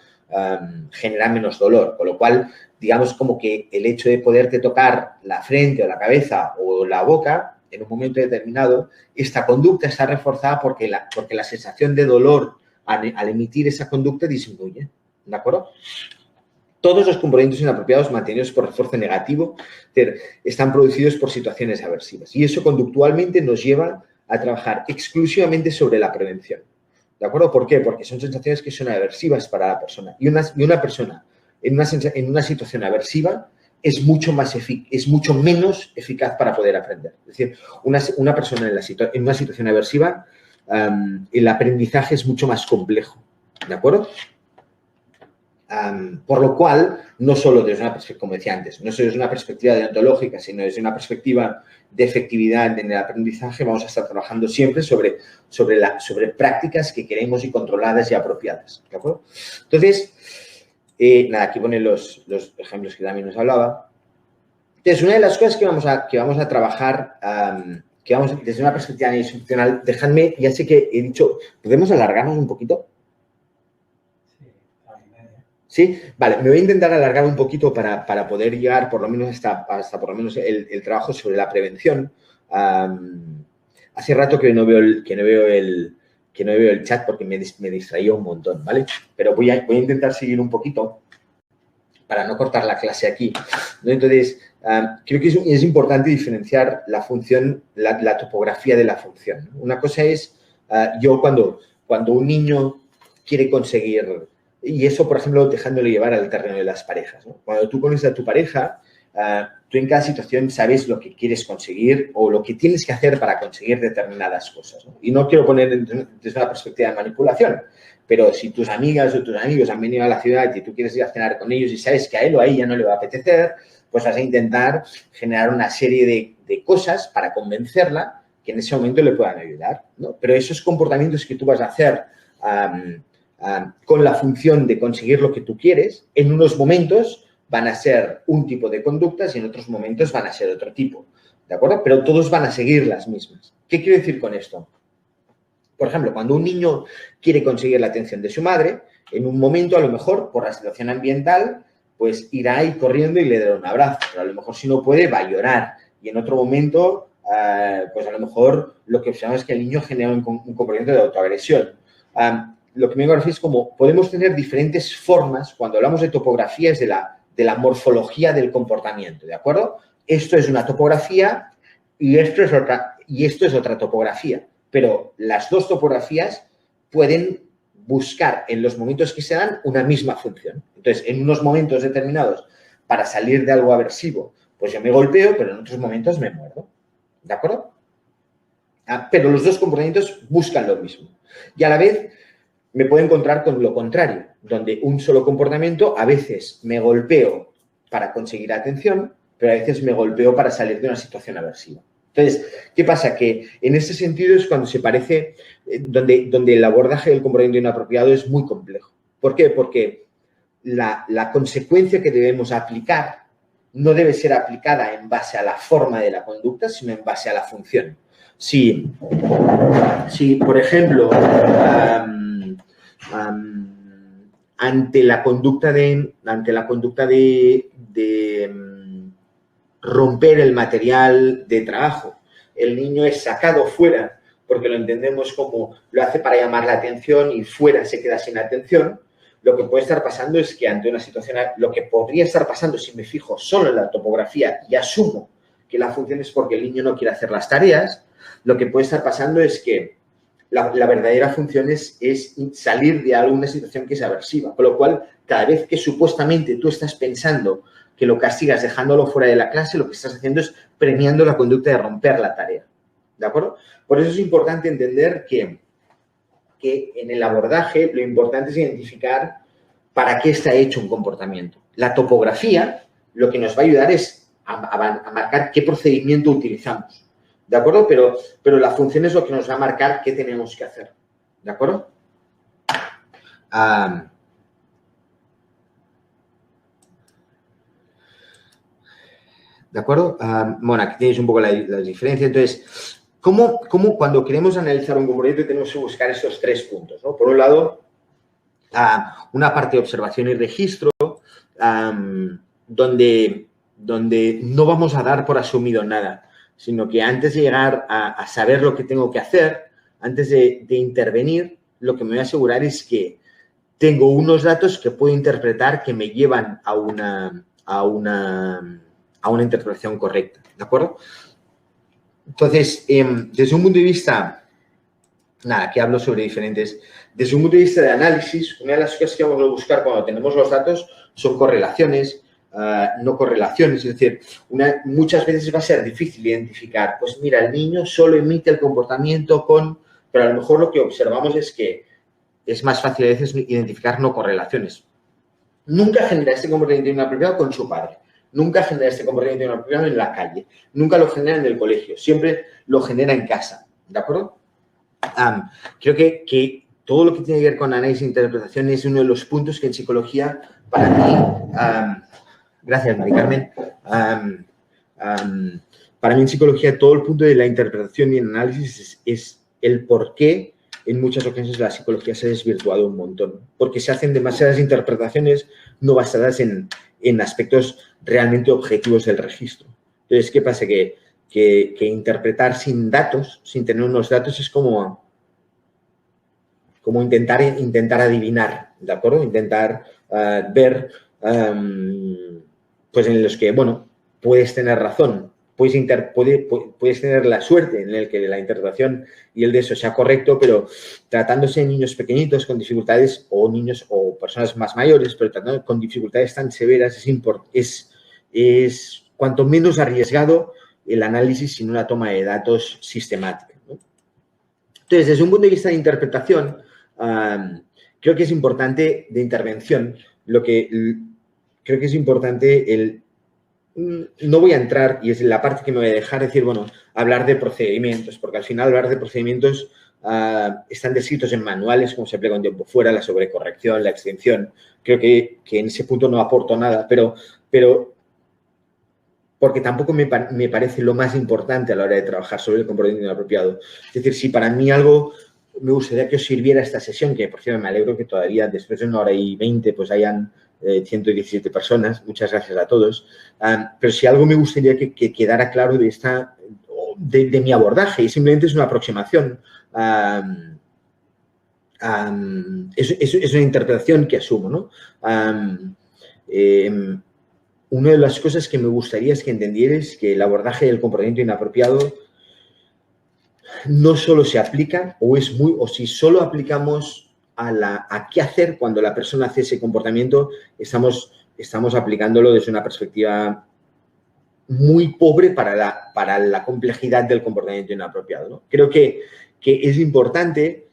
genera menos dolor, con lo cual, digamos, como que el hecho de poderte tocar la frente o la cabeza o la boca en un momento determinado, esta conducta está reforzada porque la sensación de dolor al emitir esa conducta disminuye, ¿de acuerdo? Todos los componentes inapropiados mantenidos por refuerzo negativo están producidos por situaciones aversivas y eso conductualmente nos lleva a trabajar exclusivamente sobre la prevención. ¿De acuerdo? ¿Por qué? Porque son sensaciones que son aversivas para la persona. Y una persona en una situación aversiva es mucho menos eficaz para poder aprender. Es decir, una persona en una situación aversiva, el aprendizaje es mucho más complejo. ¿De acuerdo? Por lo cual, no solo desde una perspectiva, como decía antes, no solo desde una perspectiva deontológica, sino desde una perspectiva de efectividad en el aprendizaje, vamos a estar trabajando siempre sobre prácticas que queremos y controladas y apropiadas. ¿De acuerdo? Entonces, nada, aquí ponen los ejemplos que también nos hablaba. Entonces, una de las cosas que vamos a trabajar, desde una perspectiva de análisis funcional, dejadme, ya sé que he dicho, ¿podemos alargarnos un poquito? ¿Sí? Vale, me voy a intentar alargar un poquito para poder llegar por lo menos hasta por lo menos el trabajo sobre la prevención. Hace rato que no veo el chat porque me distraía un montón, ¿vale? Pero voy a intentar seguir un poquito para no cortar la clase aquí, ¿no? Entonces, creo que es importante diferenciar la función, la topografía de la función, ¿no? Una cosa es, yo cuando un niño quiere conseguir... Y eso, por ejemplo, dejándolo llevar al terreno de las parejas, ¿no? Cuando tú conoces a tu pareja, tú en cada situación sabes lo que quieres conseguir o lo que tienes que hacer para conseguir determinadas cosas, ¿no? Y no quiero poner desde una perspectiva de manipulación, pero si tus amigas o tus amigos han venido a la ciudad y tú quieres ir a cenar con ellos y sabes que a él o a ella no le va a apetecer, pues vas a intentar generar una serie de cosas para convencerla que en ese momento le puedan ayudar, ¿no? Pero esos comportamientos que tú vas a hacer con la función de conseguir lo que tú quieres, en unos momentos van a ser un tipo de conductas y en otros momentos van a ser otro tipo, ¿de acuerdo? Pero todos van a seguir las mismas. ¿Qué quiero decir con esto? Por ejemplo, cuando un niño quiere conseguir la atención de su madre, en un momento, a lo mejor, por la situación ambiental, pues irá ahí corriendo y le dará un abrazo. Pero a lo mejor, si no puede, va a llorar. Y en otro momento, pues a lo mejor lo que observamos es que el niño genera un comportamiento de autoagresión. Lo que me refiero es como podemos tener diferentes formas, cuando hablamos de topografías, de la morfología del comportamiento, ¿de acuerdo? Esto es una topografía y esto es otra topografía. Pero las dos topografías pueden buscar en los momentos que se dan una misma función. Entonces, en unos momentos determinados, para salir de algo aversivo, pues yo me golpeo, pero en otros momentos me muerdo. ¿De acuerdo? Pero los dos comportamientos buscan lo mismo. Y a la vez me puedo encontrar con lo contrario, donde un solo comportamiento, a veces me golpeo para conseguir atención, pero a veces me golpeo para salir de una situación aversiva. Entonces, ¿qué pasa? Que en ese sentido es cuando se parece, donde el abordaje del comportamiento inapropiado es muy complejo. ¿Por qué? Porque la consecuencia que debemos aplicar no debe ser aplicada en base a la forma de la conducta, sino en base a la función. Si por ejemplo, ante la conducta de romper el material de trabajo, el niño es sacado fuera porque lo entendemos como lo hace para llamar la atención y fuera se queda sin atención, lo que puede estar pasando es que ante una situación, lo que podría estar pasando si me fijo solo en la topografía y asumo que la función es porque el niño no quiere hacer las tareas, lo que puede estar pasando es que la verdadera función es salir de alguna situación que es aversiva. Con lo cual, cada vez que supuestamente tú estás pensando que lo castigas dejándolo fuera de la clase, lo que estás haciendo es premiando la conducta de romper la tarea. ¿De acuerdo? Por eso es importante entender que en el abordaje lo importante es identificar para qué está hecho un comportamiento. La topografía lo que nos va a ayudar es a marcar qué procedimiento utilizamos. ¿De acuerdo? Pero la función es lo que nos va a marcar qué tenemos que hacer. ¿De acuerdo? ¿De acuerdo? Bueno, aquí tenéis un poco la diferencia. Entonces, ¿cómo cuando queremos analizar un comportamiento tenemos que buscar esos tres puntos, ¿no? Por un lado, una parte de observación y registro, donde no vamos a dar por asumido nada, sino que antes de llegar a saber lo que tengo que hacer, antes de intervenir, lo que me voy a asegurar es que tengo unos datos que puedo interpretar que me llevan a una interpretación correcta, ¿de acuerdo? Entonces, desde un punto de vista, aquí hablo sobre diferentes, desde un punto de vista de análisis, una de las cosas que vamos a buscar cuando tenemos los datos son correlaciones, no correlaciones, es decir, muchas veces va a ser difícil identificar, pues mira, el niño solo emite el comportamiento pero a lo mejor lo que observamos es que es más fácil a veces identificar no correlaciones. Nunca genera este comportamiento inapropiado con su padre. Nunca genera este comportamiento inapropiado en la calle. Nunca lo genera en el colegio. Siempre lo genera en casa. ¿De acuerdo? Creo que todo lo que tiene que ver con análisis e interpretación es uno de los puntos que en psicología, para mí, gracias, Mari Carmen, para mí en psicología todo el punto de la interpretación y el análisis es el por qué en muchas ocasiones la psicología se ha desvirtuado un montón, porque se hacen demasiadas interpretaciones no basadas en aspectos realmente objetivos del registro. Entonces, ¿qué pasa? Que interpretar sin datos, sin tener unos datos, es como intentar adivinar, ¿de acuerdo? Intentar ver, pues en los que, bueno, puedes tener razón, puedes tener la suerte en el que la interpretación y el de eso sea correcto, pero tratándose de niños pequeñitos con dificultades o niños o personas más mayores, pero tratando con dificultades tan severas, es cuanto menos arriesgado el análisis sin una toma de datos sistemática, ¿no? Entonces, desde un punto de vista de interpretación, creo que es importante de intervención, creo que es importante no voy a entrar, y es la parte que me voy a dejar decir, bueno, hablar de procedimientos, porque al final hablar de procedimientos están descritos en manuales, como se aplica un tiempo fuera, la sobrecorrección, la extinción. Creo que en ese punto no aporto nada, pero porque tampoco me parece lo más importante a la hora de trabajar sobre el comportamiento inapropiado. Es decir, si para mí algo me gustaría que os sirviera esta sesión, que por cierto me alegro que todavía después de 1h20 pues hayan 117 personas, muchas gracias a todos, pero si algo me gustaría que quedara claro de mi abordaje, y simplemente es una aproximación, es una interpretación que asumo, ¿no? Una de las cosas que me gustaría es que entendierais que el abordaje del comportamiento inapropiado no solo se aplica o si solo aplicamos a qué hacer cuando la persona hace ese comportamiento, estamos aplicándolo desde una perspectiva muy pobre para la complejidad del comportamiento inapropiado, ¿no? Creo que es importante,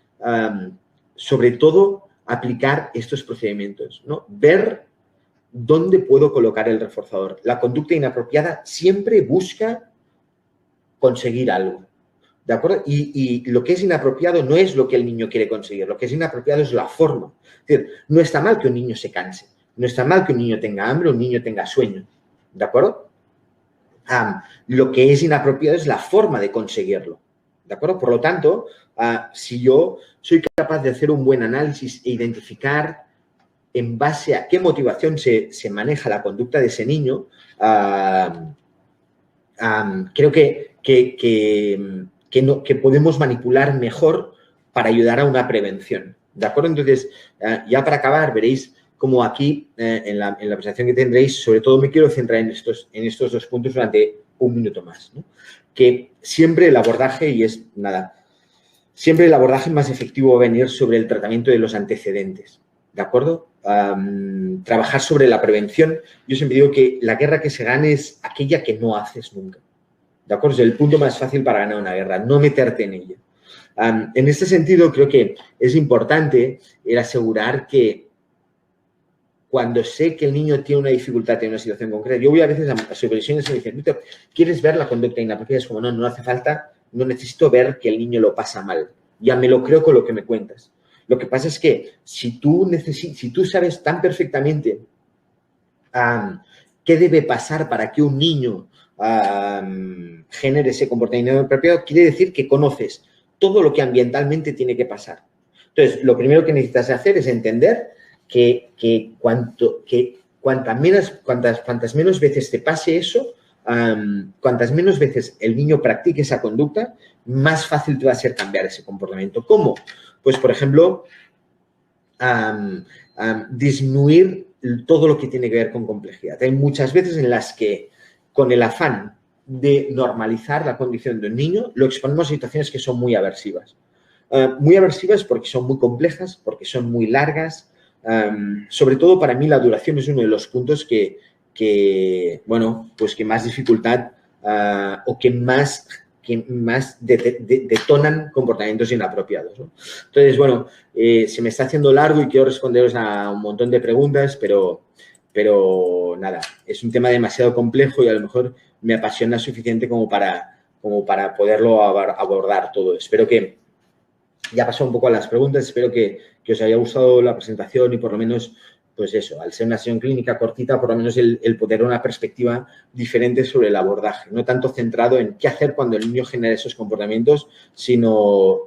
sobre todo, aplicar estos procedimientos, ¿no? Ver dónde puedo colocar el reforzador. La conducta inapropiada siempre busca conseguir algo, ¿de acuerdo? Y lo que es inapropiado no es lo que el niño quiere conseguir, lo que es inapropiado es la forma. Es decir, no está mal que un niño se canse, no está mal que un niño tenga hambre, un niño tenga sueño, ¿de acuerdo? Lo que es inapropiado es la forma de conseguirlo, ¿de acuerdo? Por lo tanto, si yo soy capaz de hacer un buen análisis e identificar en base a qué motivación se maneja la conducta de ese niño, creo que podemos manipular mejor para ayudar a una prevención, ¿de acuerdo? Entonces, ya para acabar, veréis cómo aquí, en la presentación que tendréis, sobre todo me quiero centrar en estos dos puntos durante un minuto más, ¿no? Que siempre el abordaje, siempre el abordaje más efectivo va a venir sobre el tratamiento de los antecedentes, ¿de acuerdo? Trabajar sobre la prevención. Yo siempre digo que la guerra que se gane es aquella que no haces nunca, ¿de acuerdo? Es el punto más fácil para ganar una guerra, no meterte en ella. En este sentido, creo que es importante el asegurar que cuando sé que el niño tiene una dificultad en una situación concreta, yo voy a veces a supervisiones y me dicen, Víctor, ¿quieres ver la conducta inapropiada? Es como, no hace falta, no necesito ver que el niño lo pasa mal, ya me lo creo con lo que me cuentas. Lo que pasa es que si tú sabes tan perfectamente qué debe pasar para que un niño genere ese comportamiento inapropiado, quiere decir que conoces todo lo que ambientalmente tiene que pasar. Entonces, lo primero que necesitas hacer es entender que cuantas menos veces te pase eso, cuantas menos veces el niño practique esa conducta, más fácil te va a ser cambiar ese comportamiento. ¿Cómo? Pues, por ejemplo, disminuir todo lo que tiene que ver con complejidad. Hay muchas veces en las que, con el afán de normalizar la condición de un niño, lo exponemos a situaciones que son muy aversivas. Muy aversivas porque son muy complejas, porque son muy largas. Sobre todo, para mí, la duración es uno de los puntos que más dificultad o que más detonan comportamientos inapropiados, ¿no? Entonces, bueno, se me está haciendo largo y quiero responderos a un montón de preguntas, pero nada, es un tema demasiado complejo y a lo mejor me apasiona suficiente como para poderlo abordar todo. Espero que ya pasó un poco a las preguntas, espero que os haya gustado la presentación y por lo menos, pues eso, al ser una sesión clínica cortita, por lo menos el poder una perspectiva diferente sobre el abordaje, no tanto centrado en qué hacer cuando el niño genera esos comportamientos, sino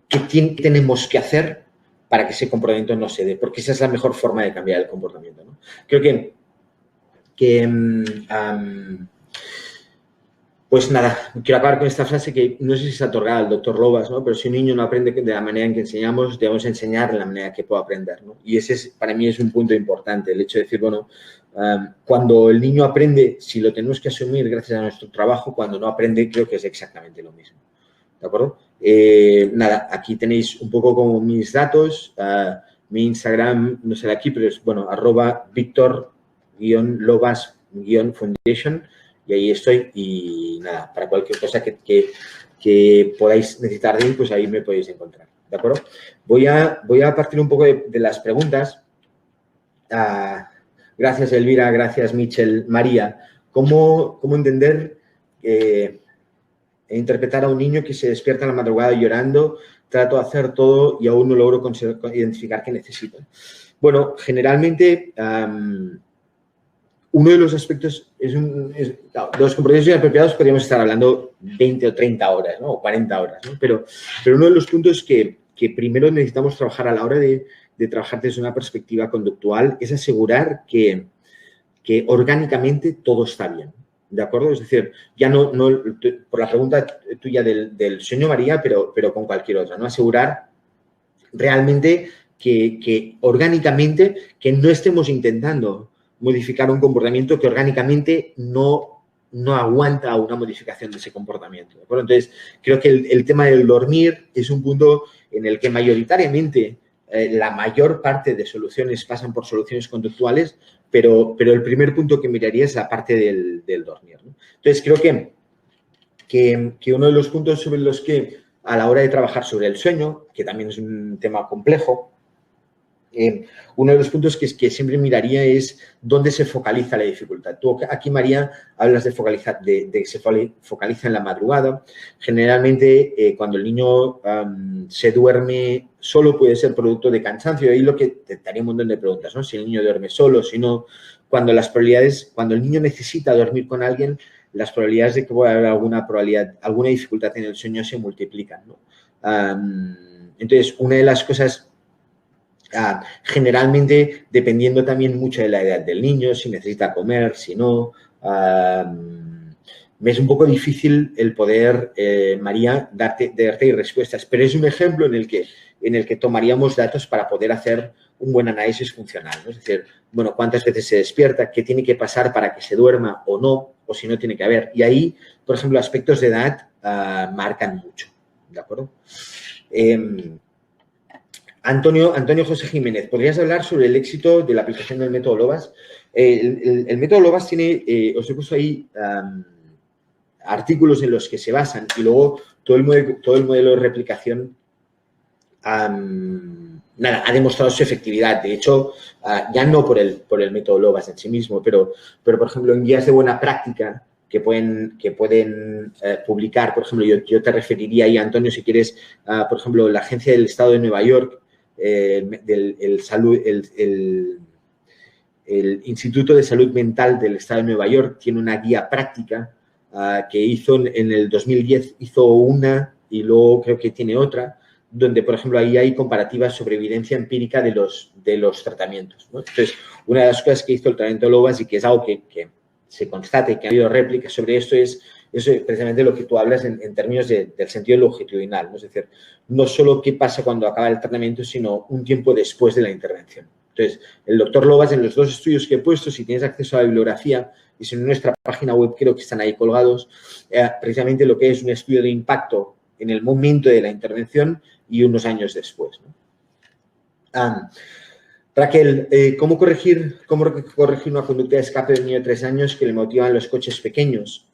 qué tenemos que hacer para que ese comportamiento no se dé, porque esa es la mejor forma de cambiar el comportamiento, ¿no? Creo que pues nada, quiero acabar con esta frase que no sé si se ha otorgado al doctor Lobas, ¿no? Pero si un niño no aprende de la manera en que enseñamos, debemos enseñar de la manera que pueda aprender, ¿no? Y ese para mí es un punto importante, el hecho de decir, bueno, cuando el niño aprende, si lo tenemos que asumir gracias a nuestro trabajo, cuando no aprende, creo que es exactamente lo mismo, ¿de acuerdo? Nada, aquí tenéis un poco como mis datos, mi Instagram no sale aquí, pero es, bueno, @victor_lobas_foundation. Y ahí estoy y nada, para cualquier cosa que podáis necesitar de mí, pues ahí me podéis encontrar, ¿de acuerdo? Voy a partir un poco de las preguntas. Gracias, Elvira, gracias, Michel, María. ¿Cómo entender interpretar a un niño que se despierta en la madrugada llorando, trato de hacer todo y aún no logro identificar qué necesita. Bueno, generalmente, uno de los aspectos de los compromisos inapropiados podríamos estar hablando 20 o 30 horas, ¿no? O 40 horas, ¿no? Pero uno de los puntos que primero necesitamos trabajar a la hora de trabajar desde una perspectiva conductual es asegurar que orgánicamente todo está bien, ¿de acuerdo? Es decir, ya no por la pregunta tuya del sueño María, pero con cualquier otra, ¿no? Asegurar realmente que orgánicamente que no estemos intentando modificar un comportamiento que orgánicamente no aguanta una modificación de ese comportamiento, ¿de acuerdo? Entonces, creo que el tema del dormir es un punto en el que mayoritariamente la mayor parte de soluciones pasan por soluciones conductuales, pero el primer punto que miraría es la parte del dormir, ¿no? Entonces, creo que uno de los puntos sobre los que a la hora de trabajar sobre el sueño, que también es un tema complejo, uno de los puntos que siempre miraría es dónde se focaliza la dificultad. Tú aquí, María, hablas de que se focaliza en la madrugada. Generalmente, cuando el niño se duerme solo, puede ser producto de cansancio. Ahí lo que te daría un montón de preguntas, ¿no? Si el niño duerme solo, si no, cuando el niño necesita dormir con alguien, las probabilidades de que pueda haber alguna dificultad en el sueño se multiplican, ¿no? Entonces, una de las cosas, generalmente, dependiendo también mucho de la edad del niño, si necesita comer, si no, me es un poco difícil el poder, María, darte respuestas, pero es un ejemplo en el que tomaríamos datos para poder hacer un buen análisis funcional, ¿no? Es decir, bueno, cuántas veces se despierta, qué tiene que pasar para que se duerma o no, o si no tiene que haber. Y ahí, por ejemplo, aspectos de edad marcan mucho, ¿de acuerdo? Antonio José Jiménez, ¿podrías hablar sobre el éxito de la aplicación del método LOVAS? El método LOVAS tiene, os he puesto ahí artículos en los que se basan y luego todo el modelo de replicación ha demostrado su efectividad. De hecho, ya no por el método LOVAS en sí mismo, pero por ejemplo, en guías de buena práctica que pueden publicar, por ejemplo, yo te referiría ahí, Antonio, si quieres, por ejemplo, la Agencia del Estado de Nueva York, el Instituto de Salud Mental del Estado de Nueva York tiene una guía práctica que hizo en el 2010, hizo una y luego creo que tiene otra, donde, por ejemplo, ahí hay comparativas sobre evidencia empírica de los tratamientos, ¿no? Entonces, una de las cosas que hizo el tratamiento LOVAS y que es algo que se constata y que ha habido réplicas sobre esto es precisamente lo que tú hablas en términos del sentido longitudinal, ¿no? Es decir, no solo qué pasa cuando acaba el tratamiento, sino un tiempo después de la intervención. Entonces, el doctor LOVAS, en los dos estudios que he puesto, si tienes acceso a la bibliografía, y si en nuestra página web creo que están ahí colgados, precisamente lo que es un estudio de impacto en el momento de la intervención y unos años después, ¿no? Raquel, ¿cómo corregir una conducta de escape de un niño de 3 años que le motivan los coches pequeños?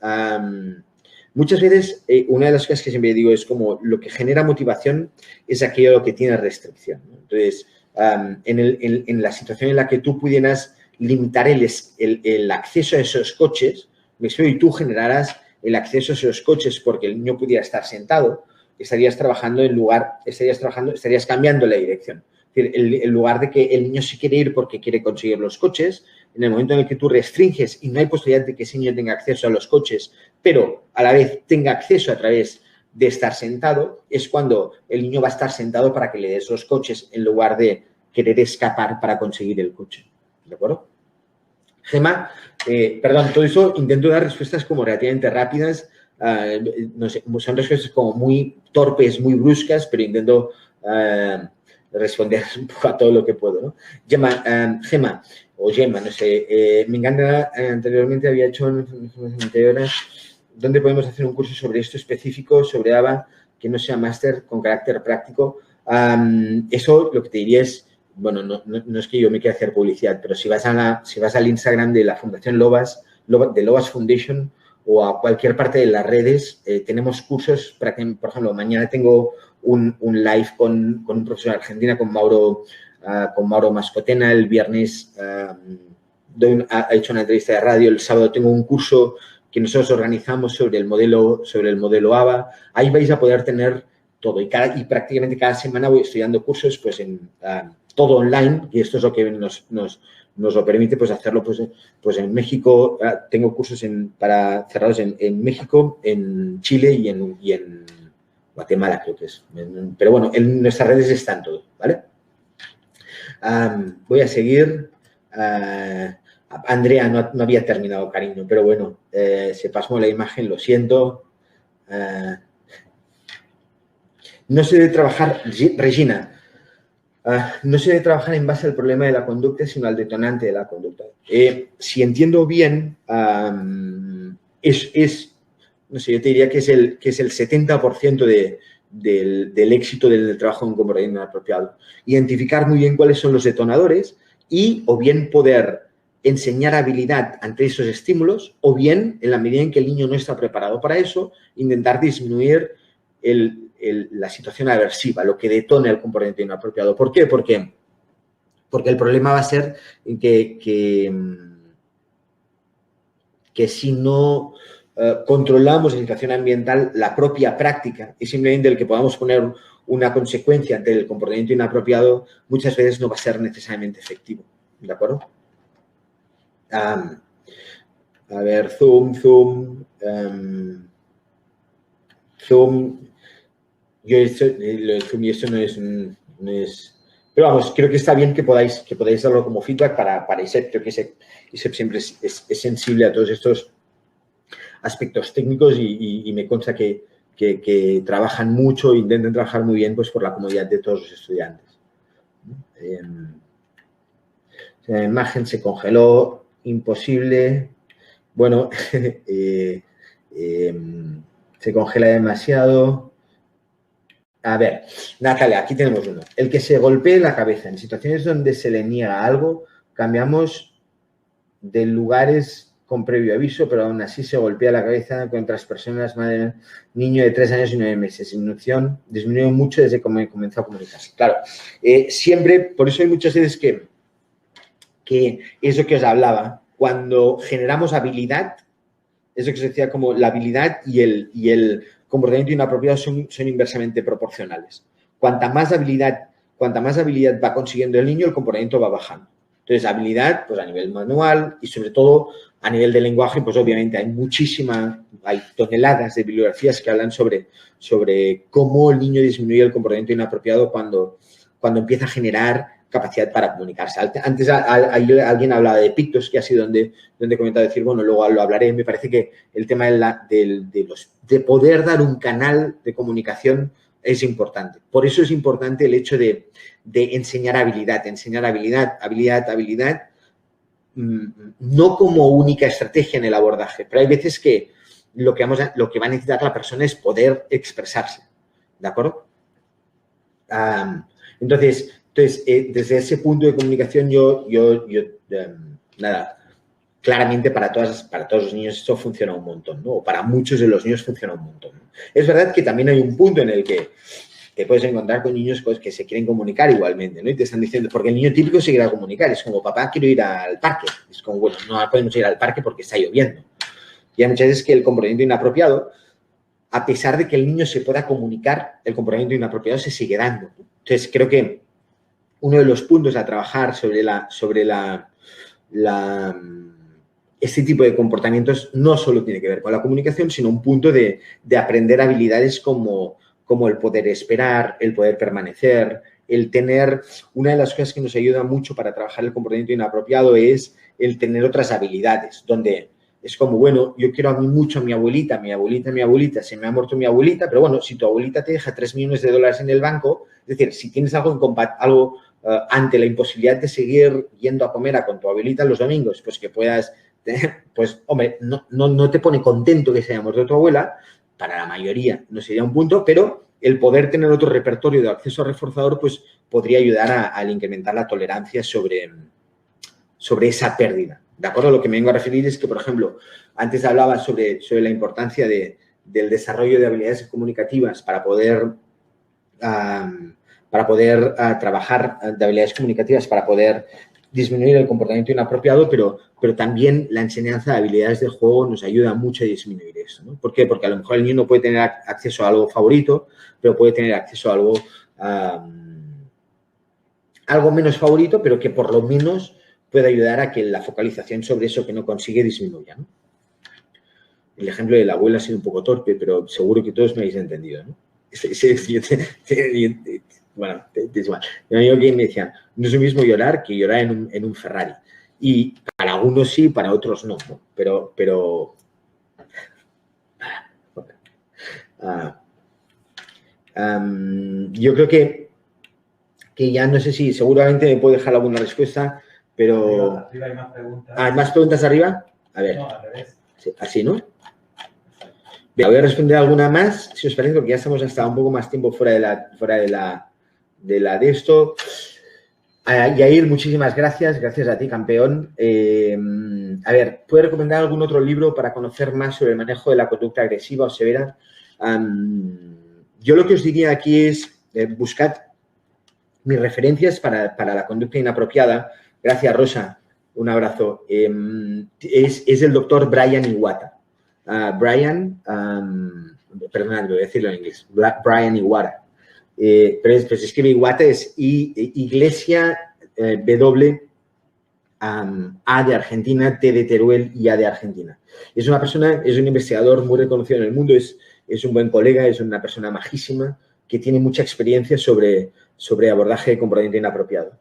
Muchas veces, una de las cosas que siempre digo es como lo que genera motivación es aquello que tiene restricción, ¿no? Entonces, en la situación en la que tú pudieras limitar el acceso a esos coches, me explico, y tú generarás el acceso a esos coches porque el niño pudiera estar sentado, estarías cambiando la dirección. Es decir, el lugar de que el niño sí quiere ir porque quiere conseguir los coches, en el momento en el que tú restringes y no hay posibilidad de que ese niño tenga acceso a los coches, pero a la vez tenga acceso a través de estar sentado, es cuando el niño va a estar sentado para que le des los coches en lugar de querer escapar para conseguir el coche. ¿De acuerdo? Gemma, perdón, todo eso intento dar respuestas como relativamente rápidas. No sé, son respuestas como muy torpes, muy bruscas, pero intento responder un poco a todo lo que puedo, ¿no? Gemma, no sé, me encanta, anteriormente había hecho anteriores, ¿dónde podemos hacer un curso sobre esto específico, sobre ABA, que no sea máster con carácter práctico? Eso lo que te diría es, bueno, no es que yo me quiera hacer publicidad, pero si vas al Instagram de la Fundación LOVAS, de LOVAS Foundation, o a cualquier parte de las redes, tenemos cursos para que, por ejemplo, mañana tengo un live con un profesor de Argentina, con Mauro Mascotena. El viernes he hecho una entrevista de radio. El sábado tengo un curso que nosotros organizamos sobre el modelo ABA. Ahí vais a poder tener todo y prácticamente cada semana voy estudiando cursos pues todo online, y esto es lo que nos lo permite pues hacerlo pues en México. Tengo cursos cerrados en México, en Chile y en Guatemala, creo que es. Pero bueno, en nuestras redes están todo, ¿vale? Voy a seguir. Andrea no había terminado, cariño, pero bueno, se pasó la imagen, lo siento. No se debe trabajar, Regina, no se debe trabajar en base al problema de la conducta, sino al detonante de la conducta. Si entiendo bien, no sé, yo te diría que es el 70% del éxito del trabajo en un comportamiento apropiado. Identificar muy bien cuáles son los detonadores y o bien poder enseñar habilidad ante esos estímulos, o bien, en la medida en que el niño no está preparado para eso, intentar disminuir la situación aversiva, lo que detona el comportamiento inapropiado. ¿Por qué? Porque el problema va a ser que si no controlamos la situación ambiental, la propia práctica y simplemente el que podamos poner una consecuencia ante el comportamiento inapropiado muchas veces no va a ser necesariamente efectivo. ¿De acuerdo? A ver, Zoom. Yo lo de Zoom y esto no es... Pero vamos, creo que está bien que podáis darlo como feedback para ISEP. Creo que ISEP siempre es sensible a todos estos aspectos técnicos y me consta que trabajan mucho, intentan trabajar muy bien pues por la comodidad de todos los estudiantes. La imagen se congeló, imposible. Bueno, se congela demasiado. A ver, Natalia, aquí tenemos uno. El que se golpee la cabeza en situaciones donde se le niega algo, cambiamos de lugares con previo aviso, pero aún así se golpea la cabeza con otras personas, madre, niño de 3 años y 9 meses. Disminuyó mucho desde que comenzó a comunicarse. Claro, siempre, por eso hay muchas veces que eso que os hablaba, cuando generamos habilidad, eso que se decía como la habilidad y el comportamiento inapropiado son inversamente proporcionales. Cuanta más habilidad va consiguiendo el niño, el comportamiento va bajando. Entonces, habilidad, pues a nivel manual y sobre todo a nivel de lenguaje, pues obviamente hay toneladas de bibliografías que hablan sobre cómo el niño disminuye el comportamiento inapropiado cuando empieza a generar capacidad para comunicarse. Antes alguien hablaba de Pictos, que ha sido donde he comentado decir, bueno, luego lo hablaré. Me parece que el tema de poder dar un canal de comunicación es importante. Por eso es importante el hecho de enseñar habilidad, no como única estrategia en el abordaje, pero hay veces que lo que va a necesitar la persona es poder expresarse, ¿de acuerdo? Entonces, desde ese punto de comunicación, nada, claramente para todos los niños esto funciona un montón, ¿no? O para muchos de los niños funciona un montón, ¿no? Es verdad que también hay un punto en el que te puedes encontrar con niños pues, que se quieren comunicar igualmente, ¿no? Y te están diciendo, porque el niño típico se quiere comunicar, es como, papá, quiero ir al parque. Es como, bueno, no podemos ir al parque porque está lloviendo. Y hay muchas veces que el comportamiento inapropiado, a pesar de que el niño se pueda comunicar, el comportamiento inapropiado se sigue dando. Entonces, creo que uno de los puntos a trabajar sobre este tipo de comportamientos no solo tiene que ver con la comunicación, sino un punto de aprender habilidades como el poder esperar, el poder permanecer, el tener... Una de las cosas que nos ayuda mucho para trabajar el comportamiento inapropiado es el tener otras habilidades, donde es como, bueno, yo quiero mucho a mi abuelita, se me ha muerto mi abuelita, pero bueno, si tu abuelita te deja $3 millones en el banco, es decir, si tienes algo ante la imposibilidad de seguir yendo a comer con tu abuelita los domingos, pues que puedas, pues, hombre, no te pone contento que se haya muerto tu abuela, para la mayoría no sería un punto, pero el poder tener otro repertorio de acceso reforzador, pues, podría ayudar a incrementar la tolerancia sobre esa pérdida. ¿De acuerdo? Lo que me vengo a referir es que, por ejemplo, antes hablaba sobre la importancia del desarrollo de habilidades comunicativas para poder trabajar de habilidades comunicativas para poder disminuir el comportamiento inapropiado, pero también la enseñanza de habilidades de juego nos ayuda mucho a disminuir eso, ¿no? ¿Por qué? Porque a lo mejor el niño no puede tener acceso a algo favorito, pero puede tener acceso a algo menos favorito, pero que por lo menos puede ayudar a que la focalización sobre eso que no consigue disminuya, ¿no? El ejemplo de la abuela ha sido un poco torpe, pero seguro que todos me habéis entendido, ¿no? Bueno, es igual. Mi amigo que me decía, no es lo mismo llorar que llorar en un Ferrari. Y para algunos sí, para otros no, ¿no? Pero yo creo que ya no sé si seguramente me puedo dejar alguna respuesta, pero... Arriba hay más preguntas. ¿Hay más preguntas arriba? A ver. No, al revés. Sí, así, ¿no? Bien, voy a responder alguna más, si os parece, porque ya estamos hasta un poco más tiempo fuera de esto. Yair, muchísimas gracias. Gracias a ti, campeón. A ver, ¿puedo recomendar algún otro libro para conocer más sobre el manejo de la conducta agresiva o severa? Yo lo que os diría aquí es buscad mis referencias para la conducta inapropiada. Gracias, Rosa. Un abrazo. Es el doctor Brian Iwata. Perdón, voy a decirlo en inglés. Brian Iwata. Pero se escribe Iwata, es Iglesia W, A de Argentina, T de Teruel y A de Argentina. Es una persona, es un investigador muy reconocido en el mundo, es un buen colega, es una persona majísima que tiene mucha experiencia sobre abordaje de comportamiento inapropiado.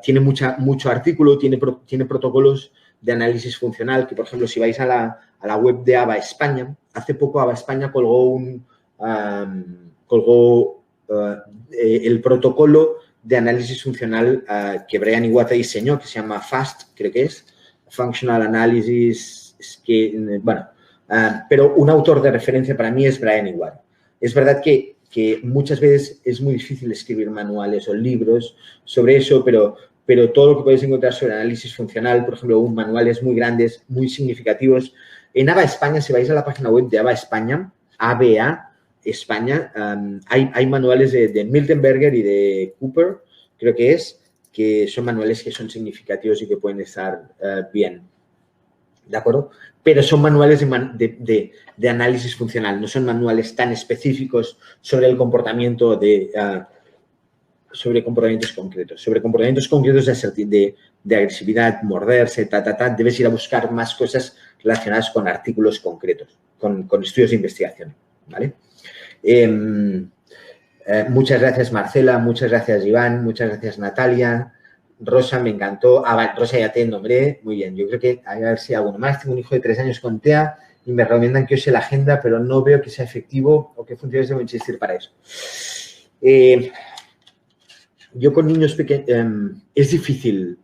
Tiene mucho artículo, tiene protocolos de análisis funcional, que por ejemplo, si vais a la web de ABA España, hace poco ABA España colgó el protocolo de análisis funcional que Brian Iwata diseñó, que se llama FAST, creo que es, Functional Analysis, pero un autor de referencia para mí es Brian Iwata. Es verdad que muchas veces es muy difícil escribir manuales o libros sobre eso, pero todo lo que podéis encontrar sobre análisis funcional, por ejemplo, manuales muy grandes, muy significativos. En ABA España, si vais a la página web de ABA España, ABA España, hay manuales de Miltenberger y de Cooper, creo que son manuales que son significativos y que pueden estar bien. ¿De acuerdo? Pero son manuales de análisis funcional, no son manuales tan específicos sobre el comportamiento sobre comportamientos concretos. Sobre comportamientos concretos de agresividad, morderse, debes ir a buscar más cosas relacionadas con artículos concretos, con estudios de investigación, ¿vale? Muchas gracias, Marcela, muchas gracias, Iván, muchas gracias, Natalia. Rosa, me encantó. Rosa, ya te nombré. Muy bien, yo creo que a ver si alguno más. Tengo un hijo de 3 años con TEA y me recomiendan que use la agenda, pero no veo que sea efectivo o qué funciones debo insistir para eso. Yo con niños pequeños, es difícil,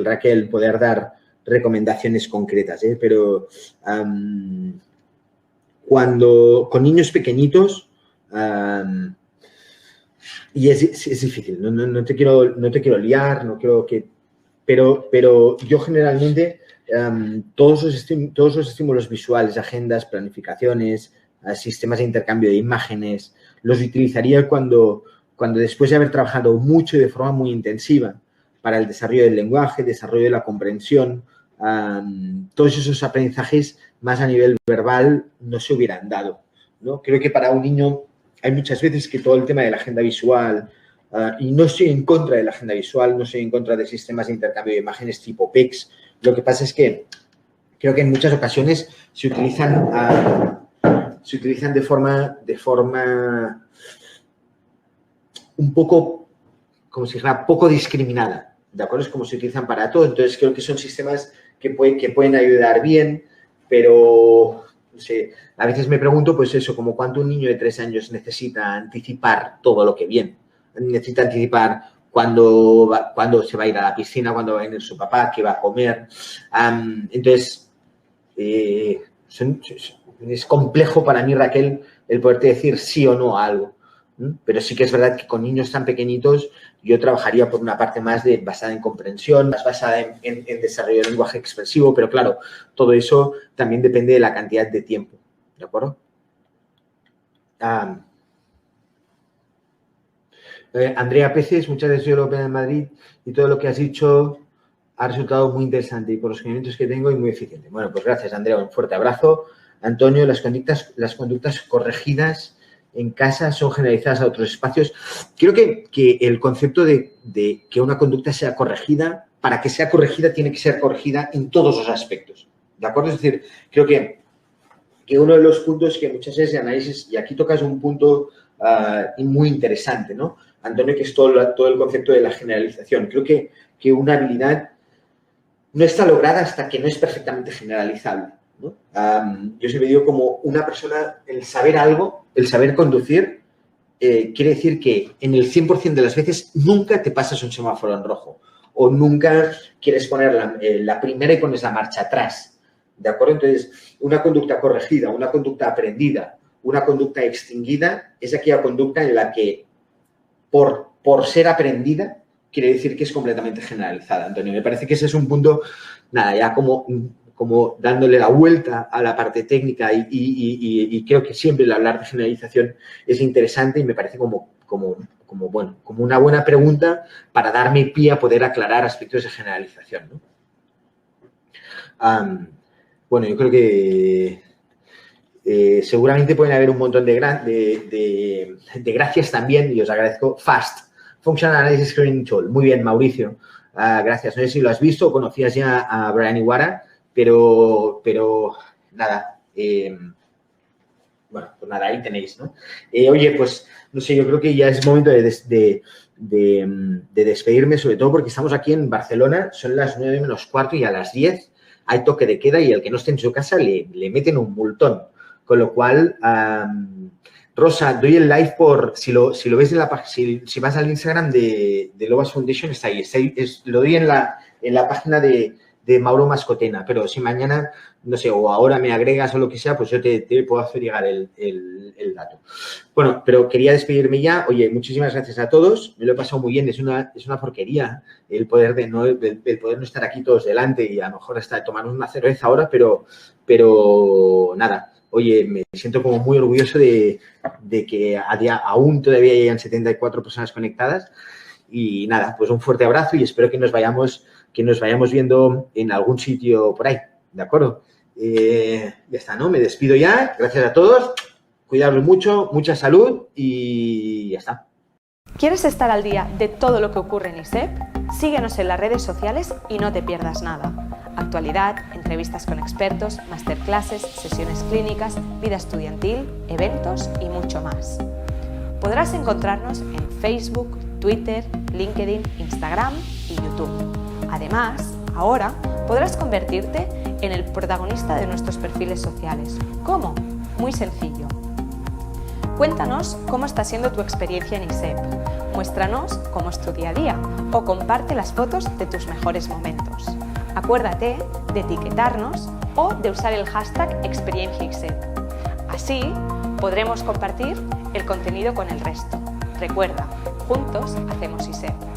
Raquel, poder dar recomendaciones concretas, pero con niños pequeñitos, y es difícil, no te quiero liar, no creo que... Pero yo generalmente todos los estímulos visuales, agendas, planificaciones, sistemas de intercambio de imágenes, los utilizaría cuando después de haber trabajado mucho y de forma muy intensiva para el desarrollo del lenguaje, desarrollo de la comprensión, todos esos aprendizajes más a nivel verbal no se hubieran dado, ¿no? Creo que para un niño hay muchas veces que todo el tema de la agenda visual, y no estoy en contra de la agenda visual, no estoy en contra de sistemas de intercambio de imágenes tipo PEX, lo que pasa es que creo que en muchas ocasiones se utilizan de forma un poco, como si dijera, poco discriminada, ¿de acuerdo? Es como se utilizan para todo, entonces creo que son sistemas que pueden ayudar bien, pero no sé, a veces me pregunto, pues eso, como cuánto un niño de 3 años necesita anticipar todo lo que viene. Necesita anticipar cuándo se va a ir a la piscina, cuándo va a venir su papá, qué va a comer. Entonces, es complejo para mí, Raquel, el poderte decir sí o no a algo. Pero sí que es verdad que con niños tan pequeñitos yo trabajaría por una parte más basada en comprensión, más basada en desarrollo de lenguaje expresivo, pero claro, todo eso también depende de la cantidad de tiempo, ¿de acuerdo? Andrea Peces, muchas gracias, yo Open en Madrid, y todo lo que has dicho ha resultado muy interesante y por los conocimientos que tengo y muy eficiente. Bueno, pues gracias, Andrea, un fuerte abrazo. Antonio, las conductas corregidas en casa son generalizadas a otros espacios. Creo que el concepto de que una conducta sea corregida, para que sea corregida, tiene que ser corregida en todos los aspectos. ¿De acuerdo? Es decir, creo que uno de los puntos que muchas veces de análisis, y aquí tocas un punto muy interesante, ¿no? Antonio, que es todo el concepto de la generalización. Creo que una habilidad no está lograda hasta que no es perfectamente generalizable, ¿no? Yo siempre digo como una persona, el saber algo, el saber conducir, quiere decir que en el 100% de las veces nunca te pasas un semáforo en rojo o nunca quieres poner la primera y pones la marcha atrás, ¿de acuerdo? Entonces, una conducta corregida, una conducta aprendida, una conducta extinguida es aquella conducta en la que por ser aprendida quiere decir que es completamente generalizada, Antonio. Me parece que ese es un punto, nada, ya como dándole la vuelta a la parte técnica y creo que siempre el hablar de generalización es interesante y me parece como una buena pregunta para darme pie a poder aclarar aspectos de generalización, ¿no? Bueno, yo creo que seguramente pueden haber un montón de gracias también y os agradezco. FAST, Functional Analysis Screening Tool. Muy bien, Mauricio. Gracias. No sé si lo has visto o conocías ya a Brian Iwara, pero nada. Bueno, pues nada, ahí tenéis, ¿no? Oye, pues, no sé, yo creo que ya es momento de despedirme, sobre todo porque estamos aquí en Barcelona, son las 9 menos cuarto y a las 10 hay toque de queda y el que no esté en su casa le meten un multón. Con lo cual, Rosa, doy el live por, si lo ves si vas al Instagram de Lobas Foundation, está ahí. Lo doy en la página de Mauro Mascotena, pero si mañana, no sé, o ahora me agregas o lo que sea, pues yo te puedo hacer llegar el dato. Bueno, pero quería despedirme ya. Oye, muchísimas gracias a todos. Me lo he pasado muy bien. Es una porquería el poder no estar aquí todos delante y a lo mejor hasta tomarnos una cerveza ahora, pero nada. Oye, me siento como muy orgulloso de que aún todavía hayan 74 personas conectadas y nada, pues un fuerte abrazo y espero que nos vayamos viendo en algún sitio por ahí, ¿de acuerdo? Ya está, ¿no? Me despido ya, gracias a todos, cuidaros mucho, mucha salud y ya está. ¿Quieres estar al día de todo lo que ocurre en ISEP? Síguenos en las redes sociales y no te pierdas nada. Actualidad, entrevistas con expertos, masterclasses, sesiones clínicas, vida estudiantil, eventos y mucho más. Podrás encontrarnos en Facebook, Twitter, LinkedIn, Instagram y YouTube. Además, ahora podrás convertirte en el protagonista de nuestros perfiles sociales. ¿Cómo? Muy sencillo. Cuéntanos cómo está siendo tu experiencia en ISEP. Muéstranos cómo es tu día a día o comparte las fotos de tus mejores momentos. Acuérdate de etiquetarnos o de usar el hashtag ExperienciaISEP. Así podremos compartir el contenido con el resto. Recuerda, juntos hacemos ISEP.